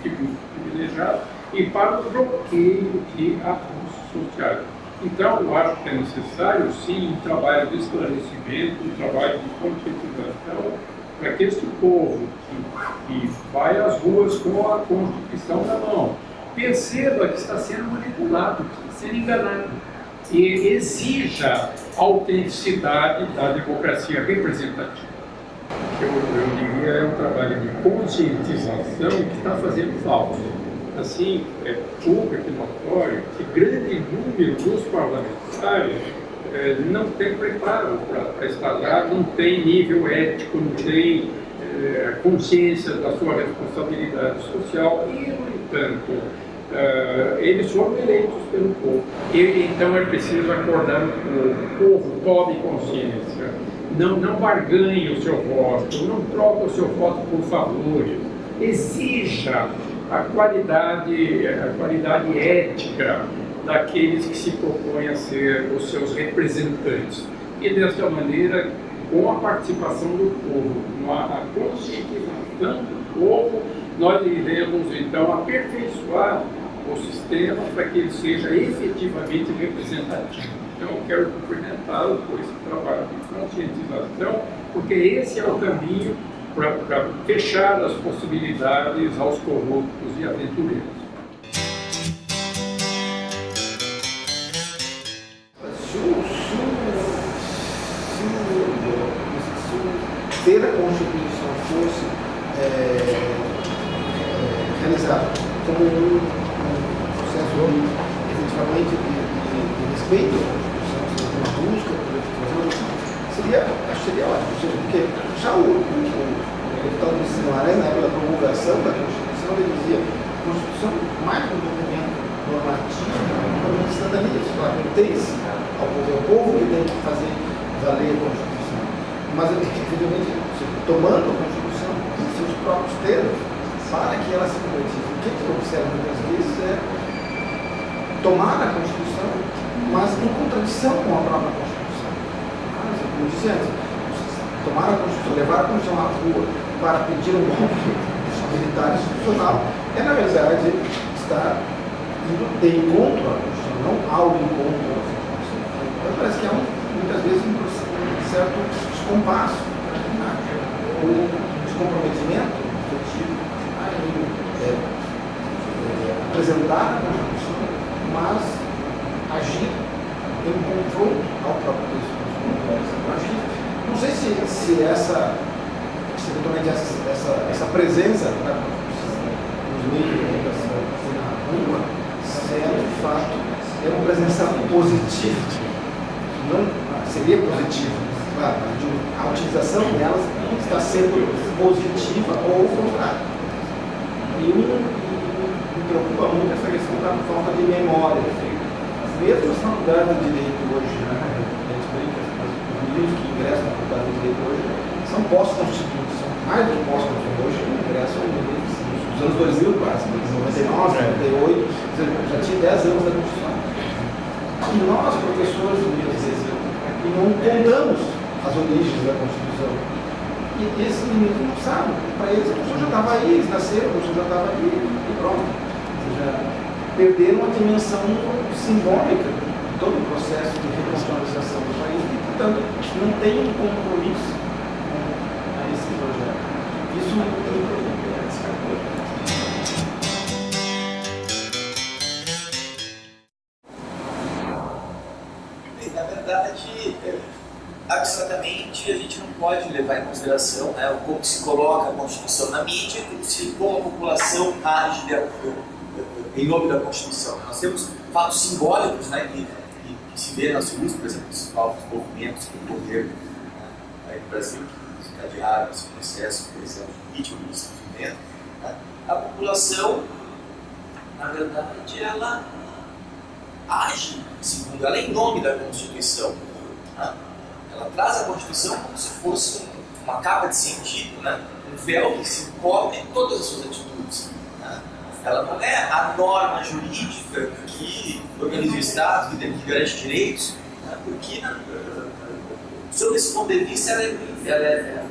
tipo privilegiado, e para o bloqueio de abusos sociais. Então, eu acho que é necessário, sim, um trabalho de esclarecimento, um trabalho de conscientização, para que este povo que vai às ruas com a Constituição na mão perceba que está sendo manipulado, que está sendo enganado, e exija a autenticidade da democracia representativa. Eu diria é um trabalho de conscientização que está fazendo falta. Assim, é público e notório que grande número dos parlamentares não tem preparo para estar lá, não tem nível ético, não tem consciência da sua responsabilidade social e, no entanto, eles foram eleitos pelo povo. Então é preciso acordar o povo, tome consciência. não barganhe o seu voto, não troque o seu voto por favores, exija a qualidade ética daqueles que se propõem a ser os seus representantes. E desta maneira, com a participação do povo, com a conscientização do povo, nós iremos então aperfeiçoar o sistema para que ele seja efetivamente representativo. Então, eu quero cumprimentá-lo por esse trabalho de conscientização, porque esse é o caminho para fechar as possibilidades aos corruptos e aventureiros. Se a Constituição fosse realizada como um processo efetivamente de respeito à Constituição, uma busca por efetivação, seria ótimo, porque já o deputado Luciano Guimarães, na época da promulgação da Constituição, ele dizia: a Constituição, mais que um documento normativo, é um documento cidadania, ela pertence ao povo que tem que fazer valer a Constituição. Mas, evidentemente, tomando a Constituição em seus próprios termos, para que ela se concretize. O que eu observo muitas vezes é tomar a Constituição, mas em contradição com a própria Constituição. Como disse antes, tomar a Constituição, levar a Constituição à rua para pedir um golpe militar institucional, é, na verdade, estar indo de encontro à Constituição, não ao encontro à Constituição. Então, parece que há, muitas vezes, um certo descompasso, ou descomprometimento efetivo em apresentar a Constituição, mas agir em confronto ao próprio texto constitucional. Não sei se essa presença da Constituição nos meios de comunicação na rua, se ela de fato é uma presença positiva, não seria positiva. A utilização delas está sendo positiva ou o contrário. E me preocupa muito essa questão da falta de memória. Mesmo as faculdades de direito hoje, a gente brinca, os meninos que ingressam na faculdade de direito hoje são pós-constituintes, são mais do que pós-constituintes. Hoje ingressam nos anos 2000 quase, 99, 98, já tinha 10 anos da Constituição. E nós, professores, muitas vezes, não contamos as origens da Constituição. E esses meninos não sabem. Para eles, a Constituição já estava aí, eles nasceram, a Constituição já estava aí e pronto. Ou seja, perderam a dimensão simbólica de todo o processo de reconstitucionalização do país e, portanto, não tem um compromisso a esse projeto. Isso me preocupa. Na verdade, abstratamente, a gente não pode levar em consideração, né, como se coloca a Constituição na mídia, como a população age em nome da Constituição. Nós temos fatos simbólicos, né, que se vê nas ruas, por exemplo, os novos movimentos que ocorreram aí no Brasil, que desencadearam esse processo, por exemplo, de vítima do sofrimento. Né. A população, na verdade, ela age, segundo ela, em nome da Constituição. Né. Ela traz a Constituição como se fosse uma capa de sentido, né, um véu que se encobre todas as suas atitudes. Né. Ela não é a norma jurídica que organiza o Estado, que garante direitos, né, porque, sob esse ponto de vista, ela é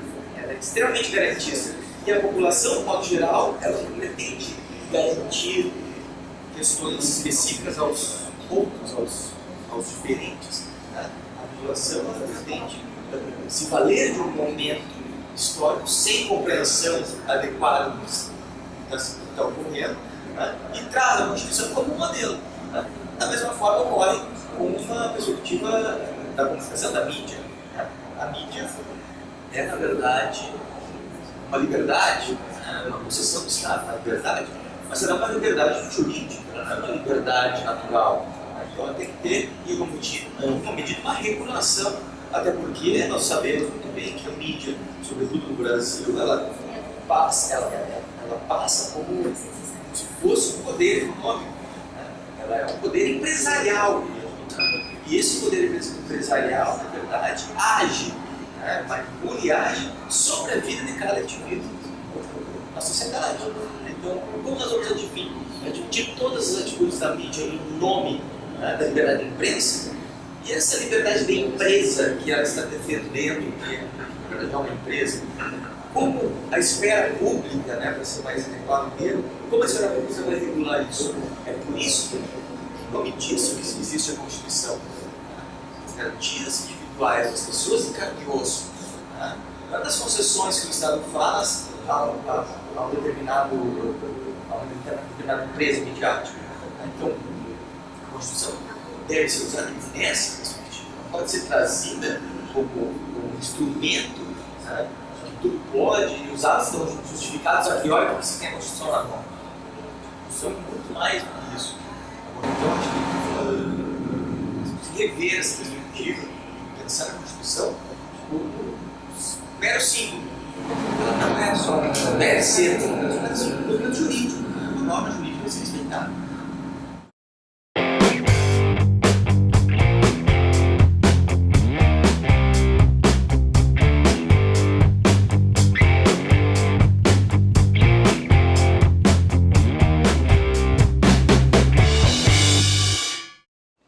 extremamente garantista. E a população, de modo geral, ela não pretende garantir questões específicas aos outros, aos diferentes. Né. A população pretende se valer de um momento histórico sem compreensão adequada do que está ocorrendo, né, e traz a Constituição como um modelo. Né. Da mesma forma ocorre com uma perspectiva da comunicação, da mídia. Né. A mídia é, na verdade, uma liberdade, né, uma concessão do Estado, uma liberdade, mas ela é uma liberdade jurídica, ela não é uma liberdade natural. Então ela tem que ter, em uma medida, uma regulação, até porque nós sabemos muito bem que a mídia, sobretudo no Brasil, ela passa como se fosse um poder econômico, né? Ela é um poder empresarial. E esse poder empresarial, na verdade, age manipula e age sobre a vida de cada indivíduo na sociedade. Então, como nós vamos admitir todas as atitudes da mídia em nome da liberdade da imprensa, e essa liberdade da empresa que ela está defendendo, que é a liberdade de uma empresa, como a esfera pública, para ser mais adequado mesmo, como a esfera pública vai regular isso? É por isso que, em nome disso, que existe a Constituição. As garantias individuais das pessoas em carne e osso. Uma das concessões que o Estado faz a uma determinada empresa midiática. Então, a Constituição deve ser usada nessa perspectiva. Pode ser trazida como instrumento, que tudo pode, e os atos estão justificados a priori porque se tem a Constituição na mão. A Constituição é muito mais do que isso. Então, acho que rever essa perspectiva, pensar na Constituição, o mero símbolo. Ela não é só deve ser, mas um documento jurídico, uma norma jurídica vai ser respeitada.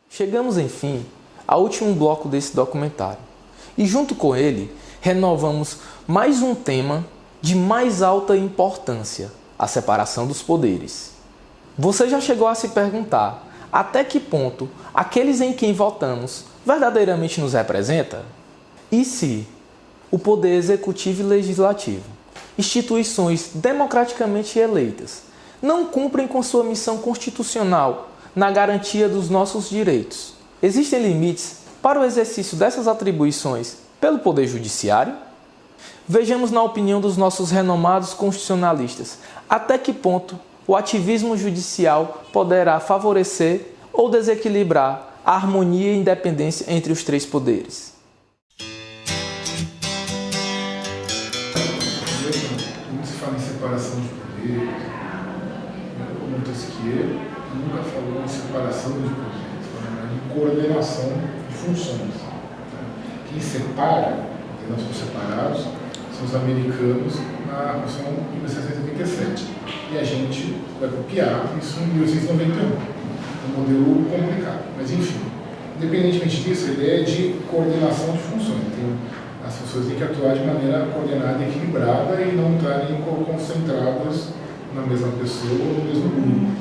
Chegamos, enfim, ao último bloco desse documentário. E junto com ele, renovamos mais um tema de mais alta importância, a separação dos poderes. Você já chegou a se perguntar até que ponto aqueles em quem votamos verdadeiramente nos representa? E se o poder executivo e legislativo, instituições democraticamente eleitas, não cumprem com sua missão constitucional na garantia dos nossos direitos? Existem limites para o exercício dessas atribuições pelo Poder Judiciário? Vejamos na opinião dos nossos renomados constitucionalistas até que ponto o ativismo judicial poderá favorecer ou desequilibrar a harmonia e independência entre os três poderes. Quando se fala em separação de poderes, Montesquieu nunca falou em separação de poderes, falou em coordenação de funções. Quem separa, não são separados, são os americanos na Constituição de 1787. E a gente vai copiar isso em 1891. Um modelo complicado. Mas, enfim, independentemente disso, ele é de coordenação de funções. As funções têm que atuar de maneira coordenada e equilibrada e não estarem concentradas na mesma pessoa ou no mesmo grupo.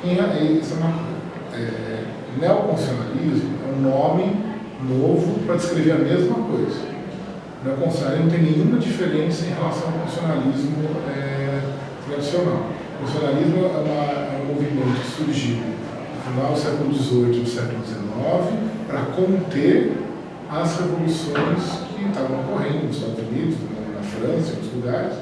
Isso é uma coisa. Neoconstitucionalismo é um nome novo para descrever a mesma coisa. O neoconstitucionalismo não tem nenhuma diferença em relação ao constitucionalismo tradicional. O constitucionalismo é um movimento que surgiu no final do século XVIII e do século XIX para conter as revoluções que estavam ocorrendo nos Estados Unidos, na França, em outros lugares,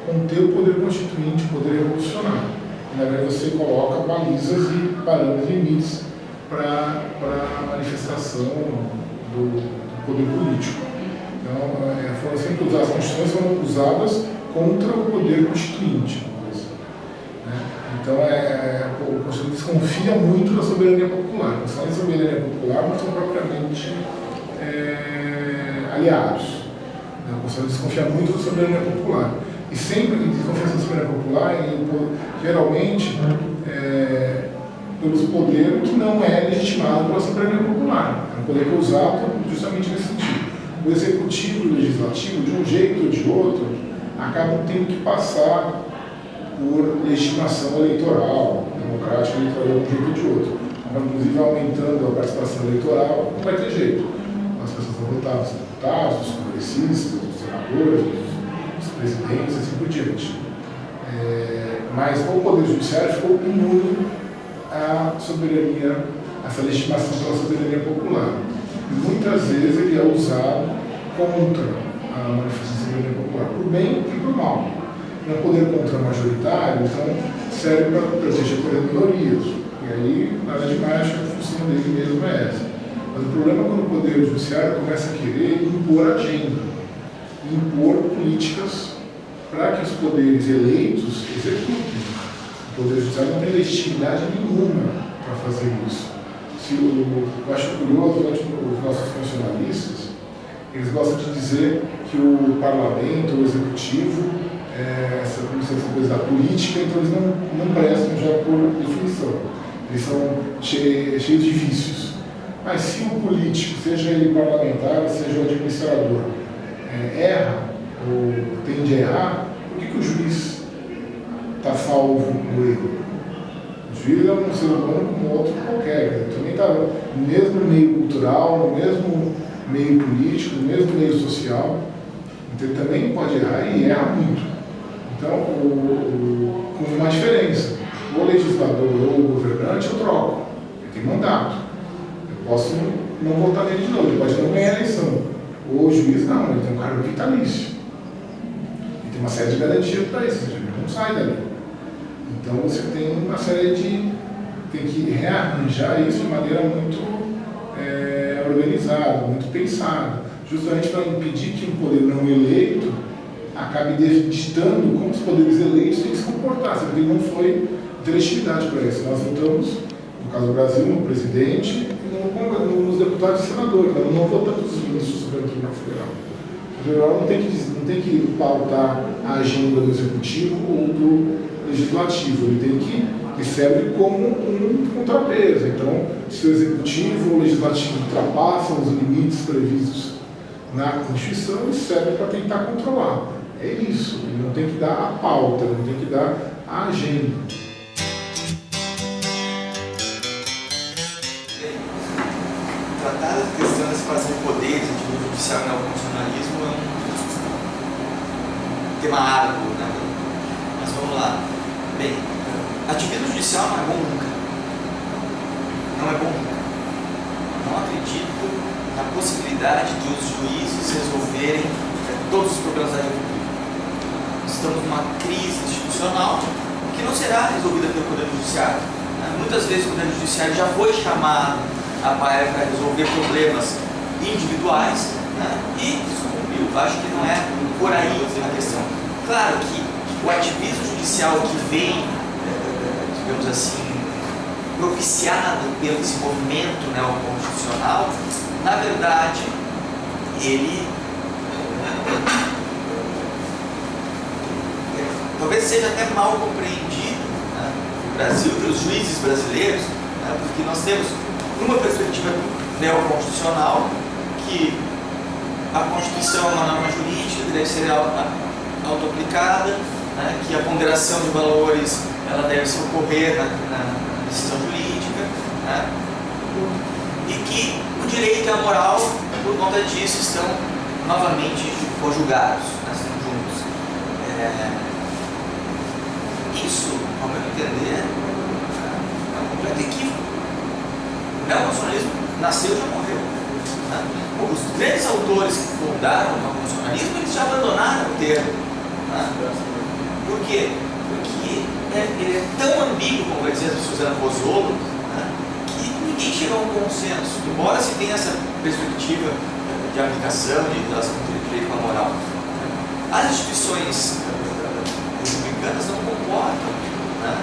conter o poder constituinte, o poder revolucionário. E, na verdade, você coloca balizas e parâmetros limites para a manifestação do poder político. Então, foram sempre usadas, as constituições foram usadas contra o poder constituinte. Então, o Constitucionalismo desconfia muito da soberania popular. A soberania popular não são propriamente aliados. O Constitucionalismo desconfia muito da soberania popular. E sempre desconfia da soberania popular, geralmente, pelos poderes que não é legitimado pela soberania popular. É um poder que é usado justamente nesse sentido. O executivo e o legislativo, de um jeito ou de outro, acabam tendo que passar por legitimação eleitoral, democrática eleitoral, de um jeito ou de outro. Inclusive, aumentando a participação eleitoral, não vai ter jeito. As pessoas vão votar os deputados, os congressistas, os senadores, os presidentes, assim por diante. Mas o Poder Judiciário ficou imune à soberania, essa legitimação pela soberania popular. E muitas vezes ele é usado contra a manifestação da soberania popular, por bem e por mal. Não é poder contra-majoritário, então serve para proteger por minorias. E aí, nada demais, acho que a função dele mesmo é essa. Mas o problema é quando o Poder Judiciário começa a querer impor agenda, impor políticas para que os poderes eleitos executem. O Poder Judiciário não tem legitimidade nenhuma para fazer isso. Eu acho curioso, os nossos funcionalistas, Eles gostam de dizer que o parlamento, o executivo, essa coisa da política, então eles não prestam já por definição. Eles são cheios de vícios. Mas se o político, seja ele parlamentar, seja o administrador, erra ou tende a errar, por que o juiz está salvo do erro? O juiz é um ser humano como outro qualquer. Ele também está no mesmo meio cultural, no mesmo meio político, no mesmo meio social. Então ele também pode errar e erra muito. Então, com uma diferença. O legislador ou o governante eu troco. Ele tem mandato. Eu posso não votar nele de novo. Ele pode não ganhar a eleição. O juiz não, ele tem um cargo vitalício. Ele tem uma série de garantias para isso. Ele não sai dali. Então você tem uma série de... tem que rearranjar isso de maneira muito organizada, muito pensada. Justamente para impedir que um poder não eleito acabe ditando como os poderes eleitos têm que se comportar. Porque não foi legitimidade para isso. Nós votamos, no caso do Brasil, no presidente e nos deputados e senadores. Nós não votamos os ministros do Supremo Tribunal Federal. O Federal não tem que pautar a agenda do Executivo ou do Legislativo. Ele serve como um contrapeso. Então, se o Executivo ou o Legislativo ultrapassam os limites previstos na Constituição, ele serve para tentar controlar. É isso. Ele não tem que dar a pauta, ele não tem que dar a agenda. Tratar a questão da separação de poderes entre o judiciário e o constitucionalismo é um tema árduo, né? Mas vamos lá. Bem, ativismo judicial não é bom nunca. Não é bom nunca. Não acredito na possibilidade dos juízes resolverem todos os problemas da República. Estamos numa crise institucional que não será resolvida pelo Poder Judiciário. Muitas vezes o Poder Judiciário já foi chamado para resolver problemas individuais, né? E sucumbiu. Acho que não é por aí a questão. Claro que o ativismo judicial que vem, digamos assim, propiciado pelo esse movimento neoconstitucional, na verdade, ele talvez seja até mal compreendido, né, no Brasil, pelos juízes brasileiros, né, porque nós temos uma perspectiva neoconstitucional que a Constituição é uma norma jurídica que deve ser auto-aplicada, né, que a ponderação de valores ela deve se ocorrer na decisão jurídica, né, e que o direito e a moral, por conta disso, estão novamente conjugados, né, estão juntos. Isso, ao meu entender, é um completo equívoco. O neoconstitucionalismo nasceu e já morreu. Né? Os grandes autores que fundaram o neoconstitucionalismo, eles já abandonaram o termo. Né? Por quê? Porque ele é tão ambíguo, como vai dizer a Suzana Pozzolo, né, que ninguém chega a um consenso. Embora se tenha essa perspectiva de aplicação, de relação do direito com a moral. As instituições republicanas não comportam, né,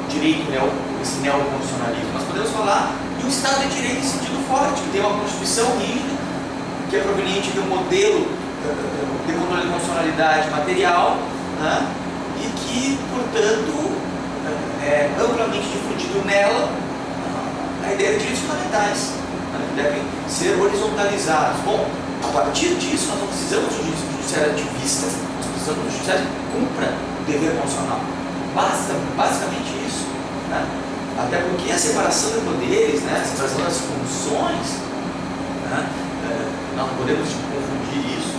direito, esse neoconstitucionalismo. Nós podemos falar de um Estado de Direito em sentido forte, que tem uma Constituição rígida, que é proveniente de um modelo de controle de constitucionalidade material, né, e que, portanto, é amplamente difundido nela a ideia de direitos fundamentais, né, que devem ser horizontalizados. Bom, a partir disso, nós não precisamos de um judiciário ativista, nós precisamos de um judiciário que cumpra o dever constitucional. Basta, basicamente isso. Né? Até porque a separação de poderes, né, a separação das funções, né, nós não podemos confundir isso.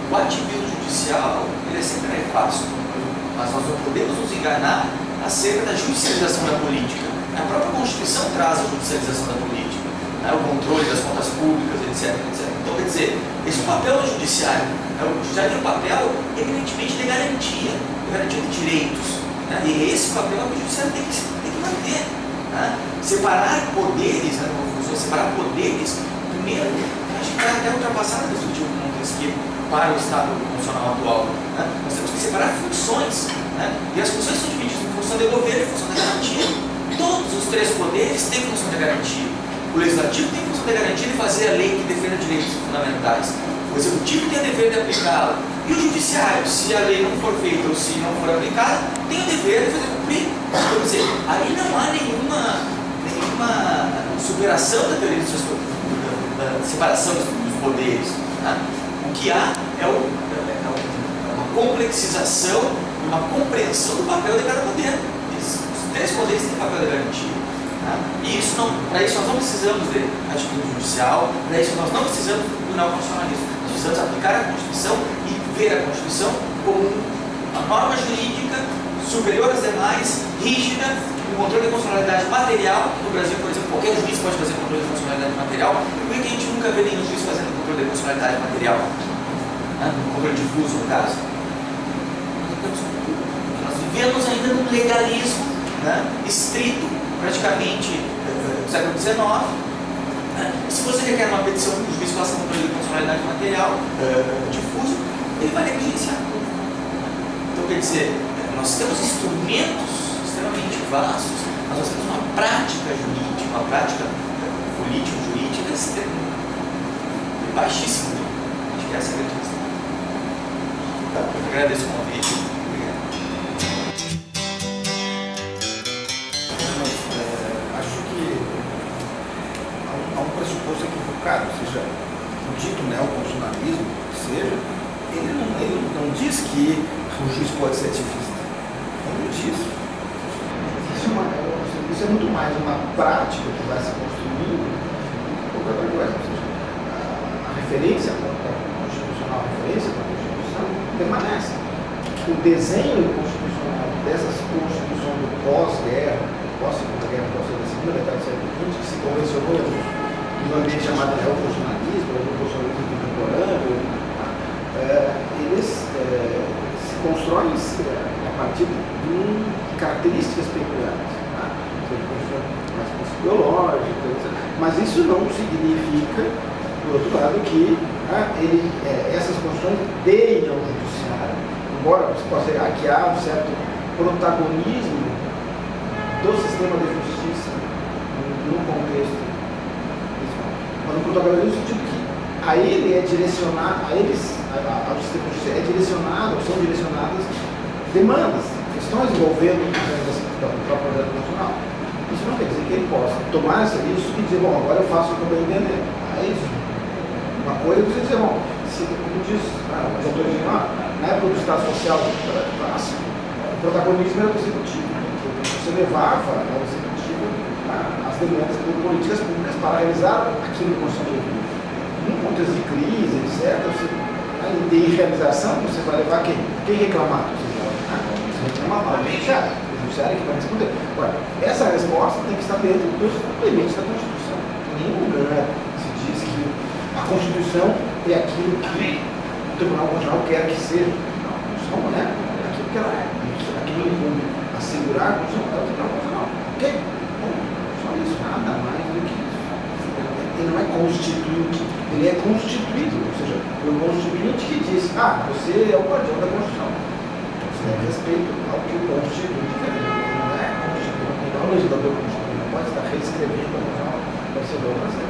O ativismo judicial ele é sempre nefasto, mas nós não podemos nos enganar acerca da judicialização da política. A própria Constituição traz a judicialização da política, né, o controle das contas públicas, etc, etc. Então, quer dizer, esse papel do judiciário, o judiciário tem um papel eminentemente de garantia de direitos. Né? E esse papel que o judiciário tem que manter. Né? Separar poderes, né? Separar poderes, primeiro, acho que vai até ultrapassar a perspectiva de Montesquieu para o Estado constitucional atual. Né? Nós temos que separar funções. Né? E as funções são divididas em função do governo e função da garantia. Todos os três poderes têm função de garantia. O O Legislativo tem a função de garantir e fazer a lei que defenda direitos fundamentais. O Executivo tem o dever de aplicá-la. E o Judiciário, se a lei não for feita ou se não for aplicada, tem o dever de fazer cumprir. Quer dizer, aí não há nenhuma superação da teoria da separação dos poderes. Tá? O que há é uma complexização e uma compreensão do papel de cada poder. Os 3 poderes têm papel de garantia. Tá? E para isso nós não precisamos de atitude judicial, para isso nós não precisamos do neoconstitucionalismo. Nós precisamos aplicar a Constituição e ver a Constituição como uma norma jurídica superior às demais, rígida, com controle de constitucionalidade material. No Brasil, por exemplo, qualquer juiz pode fazer controle de constitucionalidade material. Por que a gente nunca vê nenhum juiz fazendo controle de constitucionalidade material? Controle difuso, no caso. Nós vivemos ainda num legalismo, né, estrito, praticamente do século XIX. Se você requer uma petição que o juiz faça controle de constitucionalidade material difuso, ele vai negligenciar. Então, quer dizer, nós temos instrumentos extremamente vastos, mas nós temos uma prática jurídica, uma prática político-jurídica de baixíssimo nível. Acho que essa é a grande questão. Eu agradeço o convite. Obrigado. Acho que há um pressuposto equivocado, ou seja, o dito neoconstitucionalismo, que seja, ele não diz que o juiz pode ser ativista. Não diz. Isso é muito mais uma prática que vai se construindo do que outra coisa. Ou seja, a referência constitucional, a referência da Constituição permanece. O desenho constitucional dessas constituições do pós-guerra, pós-segunda guerra, pós-segunda metade do século XX, que se convencionou no ambiente chamado neoconstitucionalismo, ou constitucionalismo contemporâneo, eles se constroem a partir de características peculiares, tá? Mais biológicas, mas isso não significa, por outro lado, que essas constituições deem ao judiciário, embora você possa dizer que há um certo protagonismo do sistema de justiça no contexto, mas o protagonismo no sentido que a ele é direcionado, ao sistema de justiça são direcionadas demandas, questões envolvendo o próprio projeto nacional. Isso não quer dizer que ele possa tomar isso e dizer, bom, agora eu faço o que eu bem entender. É isso. Uma coisa é você dizer, bom, como diz os autores, na época do Estado Social clássico, o protagonismo era do Executivo. Você levava ao Executivo as demandas por políticas públicas para realizar aquilo que constitui. Num contexto de crise, etc., de realização, você vai levar quem? Quem reclamar? Você reclama para o judiciário. O judiciário é que vai responder. Agora, essa resposta tem que estar dentro dos limites da Constituição. Em nenhum lugar se diz que a Constituição é aquilo que o Tribunal Constitucional quer que seja. Não, a Constituição é aquilo que ela é. Aquilo que incumbe assegurar a Constituição é o Tribunal Constitucional. Ok? Bom, só isso, nada mais do que isso. Ele não é constituinte, ele é constituído, ou seja, foi o constituinte que diz, você é o guardião da Constituição. Você deve respeito ao que o constituinte quer. Ele não é constituinte, ele não é o legislador constituinte, não pode estar reescrevendo a Constituição para ser do Brasil.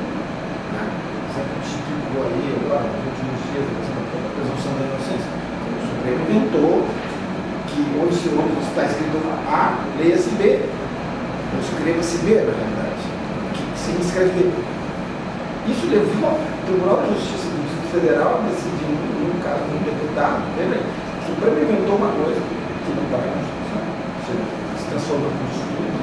Sempre instituiu aí, agora, nos últimos dias, a presunção da inocência. O Supremo inventou que onde está escrito A, leia-se B, ou escreva-se B, na realidade, que se inscreve B. Isso levou o Tribunal de Justiça do Distrito Federal a decidir, num caso de um deputado, o Supremo inventou uma coisa que não está na Constituição, se transformou em Constituinte,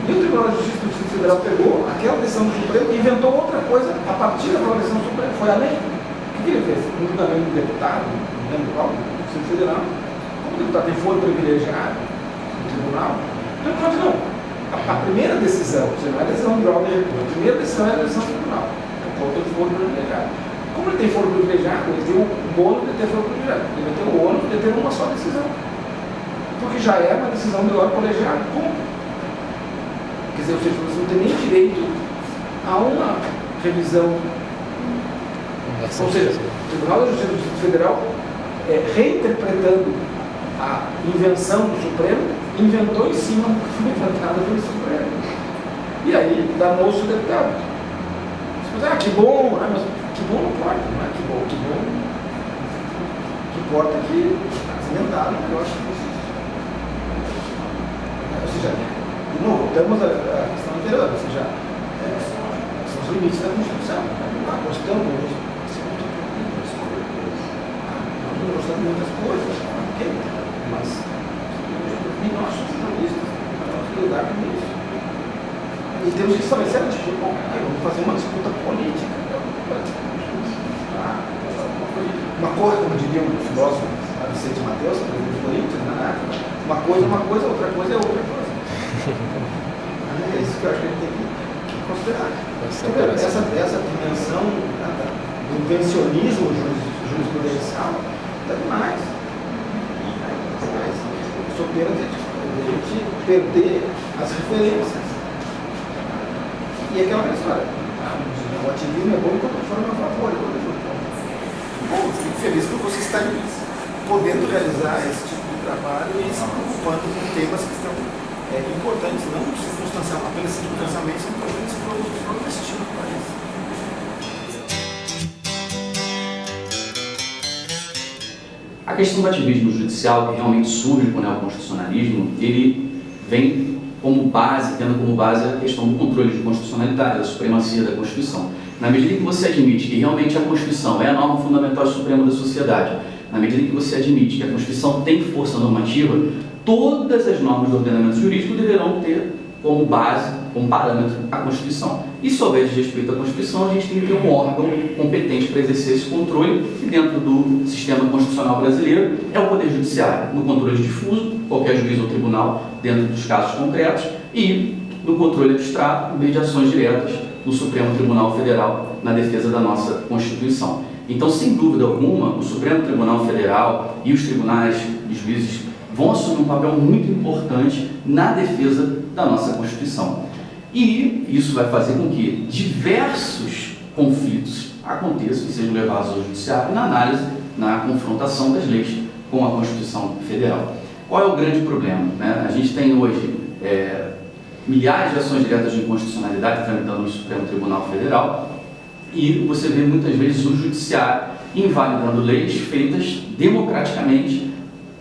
e o Tribunal de Justiça do Distrito Federal pegou aquela decisão do Supremo e inventou outra coisa a partir daquela decisão do Supremo, foi além. O que ele fez? Um julgamento do deputado, não lembro qual, do Distrito Federal, como o deputado tem foro privilegiado no tribunal, então ele falou, não, a primeira decisão, ou seja, não é a decisão de ordem de recurso, a primeira decisão é a decisão do tribunal. Ele tem foro privilegiado. Como ele tem foro privilegiado, ele tem o bônus de ter foro privilegiado. Ele vai ter o ônus de ter uma só decisão. Porque já é uma decisão de ordem colegiado. Como? Quer dizer, você não tem nem direito a uma revisão. Ou seja, o Tribunal de Justiça do Distrito Federal, reinterpretando a invenção do Supremo, inventou em cima do que foi inventado pelo Supremo. E aí, danou-se o deputado. Mas, que bom, mas que bom não importa, não é que bom. O que importa é que alimentaram o negócio que vocês. Ou seja, de novo, voltamos à questão anterior, ou seja, são os limites da Constituição. Gostamos de muitas coisas, ok? Mas e nós somos jornalistas, nós temos que lidar com isso. E temos que estabelecer a disputa, vamos fazer uma disputa política. Uma coisa, como diria um filósofo, Vicente Mateus, presidente do Corinthians, uma coisa é uma coisa, outra coisa é outra coisa. É isso que eu acho que a gente tem que considerar. Essa dimensão do invencionismo jurisprudencial está demais. Eu sou pena de a gente perder as referências. E aquela história. O ativismo é bom quando for a meu favor. Bom, fico feliz por você estar podendo realizar esse tipo de trabalho e se preocupando com temas que estão importantes, não apenas circunstancialmente, são importantes para o destino do país. A questão do ativismo judicial, que realmente surge com o neoconstitucionalismo, ele vem como base, tendo como base a questão do controle de constitucionalidade, da supremacia da Constituição. Na medida em que você admite que realmente a Constituição é a norma fundamental e suprema da sociedade, na medida em que você admite que a Constituição tem força normativa, todas as normas do ordenamento jurídico deverão ter como base, como parâmetro, a Constituição. E se houver desrespeito à Constituição, a gente tem que ter um órgão competente para exercer esse controle, que dentro do sistema constitucional brasileiro é o Poder Judiciário, no controle difuso, qualquer juiz ou tribunal, dentro dos casos concretos, e no controle abstrato, por meio de ações diretas no Supremo Tribunal Federal, na defesa da nossa Constituição. Então, sem dúvida alguma, o Supremo Tribunal Federal e os tribunais e juízes vão assumir um papel muito importante na defesa da nossa Constituição. E isso vai fazer com que diversos conflitos aconteçam e sejam levados ao Judiciário na análise, na confrontação das leis com a Constituição Federal. Qual é o grande problema? A gente tem hoje milhares de ações diretas de inconstitucionalidade tramitando no Supremo Tribunal Federal e você vê muitas vezes o Judiciário invalidando leis feitas democraticamente.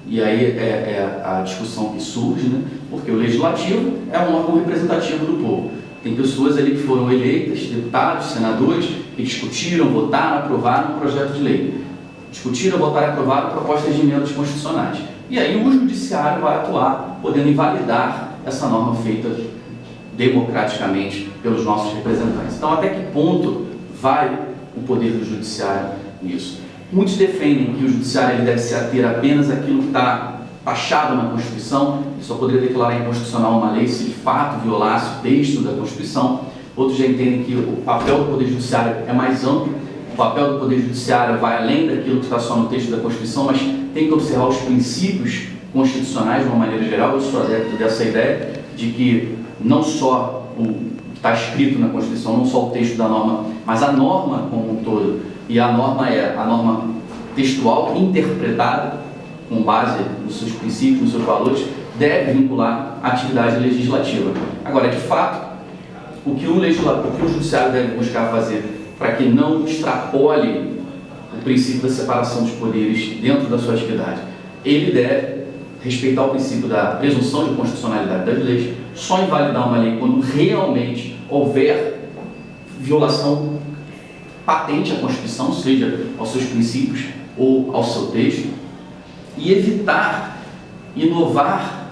E aí é a discussão que surge, porque o Legislativo é um órgão representativo do povo. Tem pessoas ali que foram eleitas, deputados, senadores, que discutiram, votaram, aprovaram um projeto de lei. Discutiram, votaram e aprovaram propostas de emendas constitucionais. E aí o Judiciário vai atuar, podendo invalidar essa norma feita democraticamente pelos nossos representantes. Então, até que ponto vai o poder do Judiciário nisso? Muitos defendem que o Judiciário ele deve se ater apenas àquilo que está taxado na Constituição, e só poderia declarar inconstitucional uma lei se de fato violasse o texto da Constituição. Outros já entendem que o papel do Poder Judiciário é mais amplo, o papel do Poder Judiciário vai além daquilo que está só no texto da Constituição, mas tem que observar os princípios constitucionais de uma maneira geral. Eu sou adepto dessa ideia de que não só o que está escrito na Constituição, não só o texto da norma, mas a norma como um todo. E a norma é a norma textual interpretada com base nos seus princípios, nos seus valores, deve vincular a atividade legislativa. Agora, de fato, o que o Judiciário deve buscar fazer para que não extrapole o princípio da separação dos poderes dentro da sua atividade? Ele deve respeitar o princípio da presunção de constitucionalidade das leis, só invalidar uma lei quando realmente houver violação patente à Constituição, seja aos seus princípios ou ao seu texto, e evitar inovar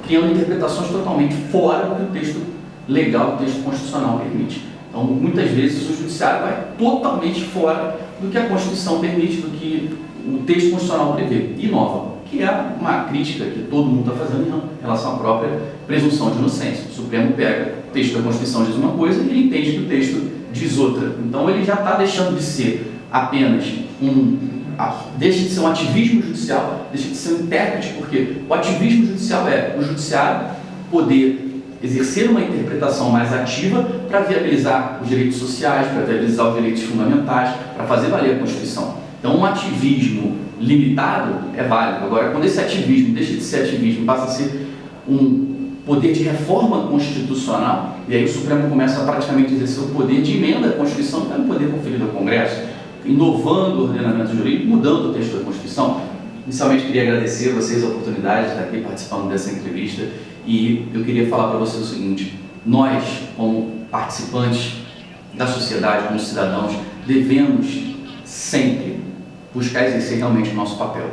criando interpretações totalmente fora do que o texto legal, o texto constitucional permite. Então, muitas vezes o Judiciário vai totalmente fora do que a Constituição permite, do que o texto constitucional prevê, e inova, que é uma crítica que todo mundo está fazendo em relação à própria presunção de inocência. O Supremo pega o texto da Constituição diz uma coisa e ele entende que o texto diz outra. Então ele já está deixando de ser apenas deixa de ser um ativismo judicial, deixa de ser um intérprete, porque o ativismo judicial é o Judiciário poder exercer uma interpretação mais ativa para viabilizar os direitos sociais, para viabilizar os direitos fundamentais, para fazer valer a Constituição. Então um ativismo limitado é válido. Agora, quando esse ativismo deixa de ser ativismo, passa a ser um poder de reforma constitucional, e aí o Supremo começa a praticamente exercer o poder de emenda à Constituição, que é um poder conferido ao Congresso, inovando o ordenamento jurídico, mudando o texto da Constituição. Inicialmente, queria agradecer a vocês a oportunidade de estar aqui participando dessa entrevista, e eu queria falar para vocês o seguinte: nós, como participantes da sociedade, como cidadãos, devemos sempre buscar exercer realmente o nosso papel.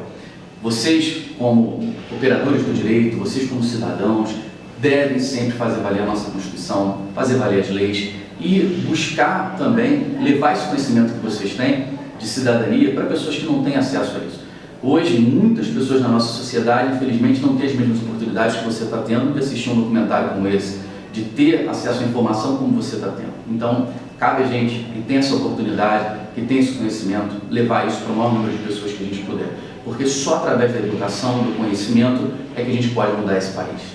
Vocês, como operadores do direito, vocês, como cidadãos, devem sempre fazer valer a nossa Constituição, fazer valer as leis e buscar também levar esse conhecimento que vocês têm de cidadania para pessoas que não têm acesso a isso. Hoje, muitas pessoas na nossa sociedade, infelizmente, não têm as mesmas oportunidades que você está tendo de assistir um documentário como esse, de ter acesso à informação como você está tendo. Então, cabe a gente que tem essa oportunidade, que tem esse conhecimento, levar isso para o maior número de pessoas que a gente puder. Porque só através da educação, do conhecimento, é que a gente pode mudar esse país.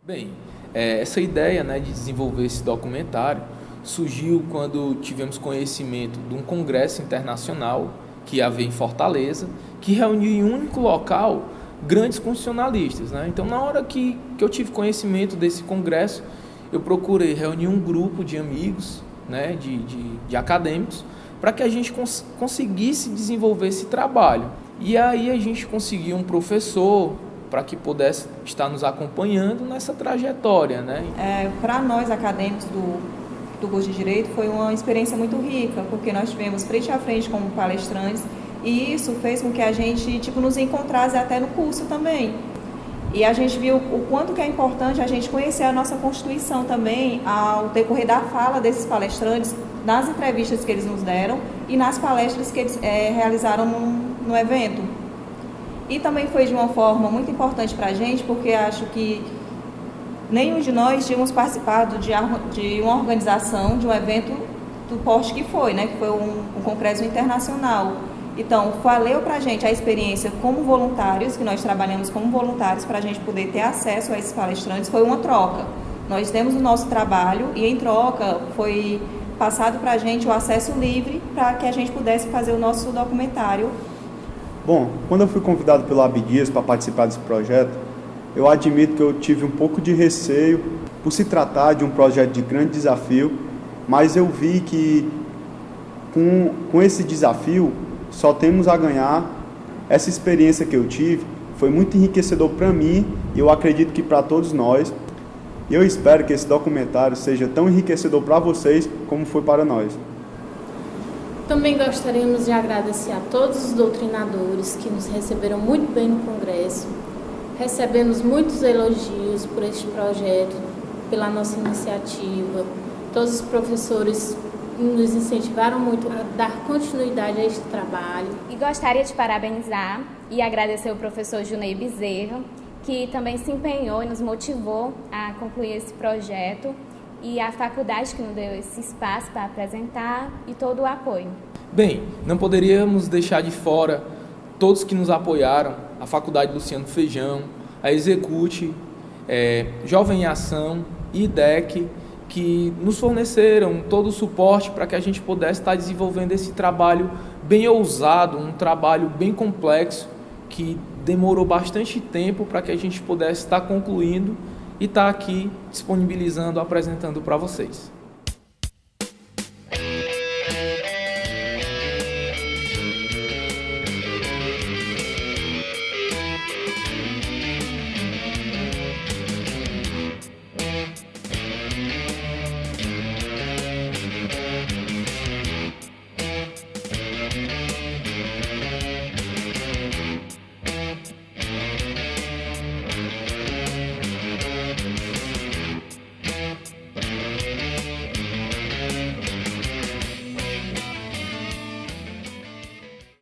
Bem, essa ideia, né, de desenvolver esse documentário surgiu quando tivemos conhecimento de um congresso internacional que ia haver em Fortaleza, que reuniu em um único local grandes constitucionalistas, né? Então, na hora que eu tive conhecimento desse congresso, eu procurei reunir um grupo de amigos, né, de acadêmicos, para que a gente conseguisse desenvolver esse trabalho. E aí a gente conseguiu um professor para que pudesse estar nos acompanhando nessa trajetória, né? Para nós acadêmicos do curso de Direito foi uma experiência muito rica, porque nós tivemos frente a frente como palestrantes, e isso fez com que a gente nos encontrasse até no curso também. E a gente viu o quanto que é importante a gente conhecer a nossa Constituição também ao decorrer da fala desses palestrantes, nas entrevistas que eles nos deram e nas palestras que eles realizaram no evento. E também foi de uma forma muito importante para a gente, porque acho que nenhum de nós tínhamos participado de uma organização, de um evento do porte que foi, né? Que foi um congresso internacional. Então, valeu para a gente a experiência como voluntários, que nós trabalhamos como voluntários para a gente poder ter acesso a esses palestrantes, foi uma troca. Nós demos o nosso trabalho e, em troca, foi passado para a gente o acesso livre para que a gente pudesse fazer o nosso documentário. Bom, quando eu fui convidado pelo Abdias para participar desse projeto, eu admito que eu tive um pouco de receio por se tratar de um projeto de grande desafio, mas eu vi que com esse desafio só temos a ganhar. Essa experiência que eu tive foi muito enriquecedor para mim e eu acredito que para todos nós. E eu espero que esse documentário seja tão enriquecedor para vocês como foi para nós. Também gostaríamos de agradecer a todos os doutrinadores que nos receberam muito bem no Congresso. Recebemos muitos elogios por este projeto, pela nossa iniciativa. Todos os professores nos incentivaram muito a dar continuidade a este trabalho. E gostaria de parabenizar e agradecer o professor Junei Bezerra, que também se empenhou e nos motivou a concluir esse projeto, e a faculdade que nos deu esse espaço para apresentar e todo o apoio. Bem, não poderíamos deixar de fora todos que nos apoiaram, a Faculdade Luciano Feijão, a Execute, Jovem em Ação e IDEC, que nos forneceram todo o suporte para que a gente pudesse estar desenvolvendo esse trabalho bem ousado, um trabalho bem complexo, que demorou bastante tempo para que a gente pudesse estar concluindo e estar aqui disponibilizando, apresentando para vocês.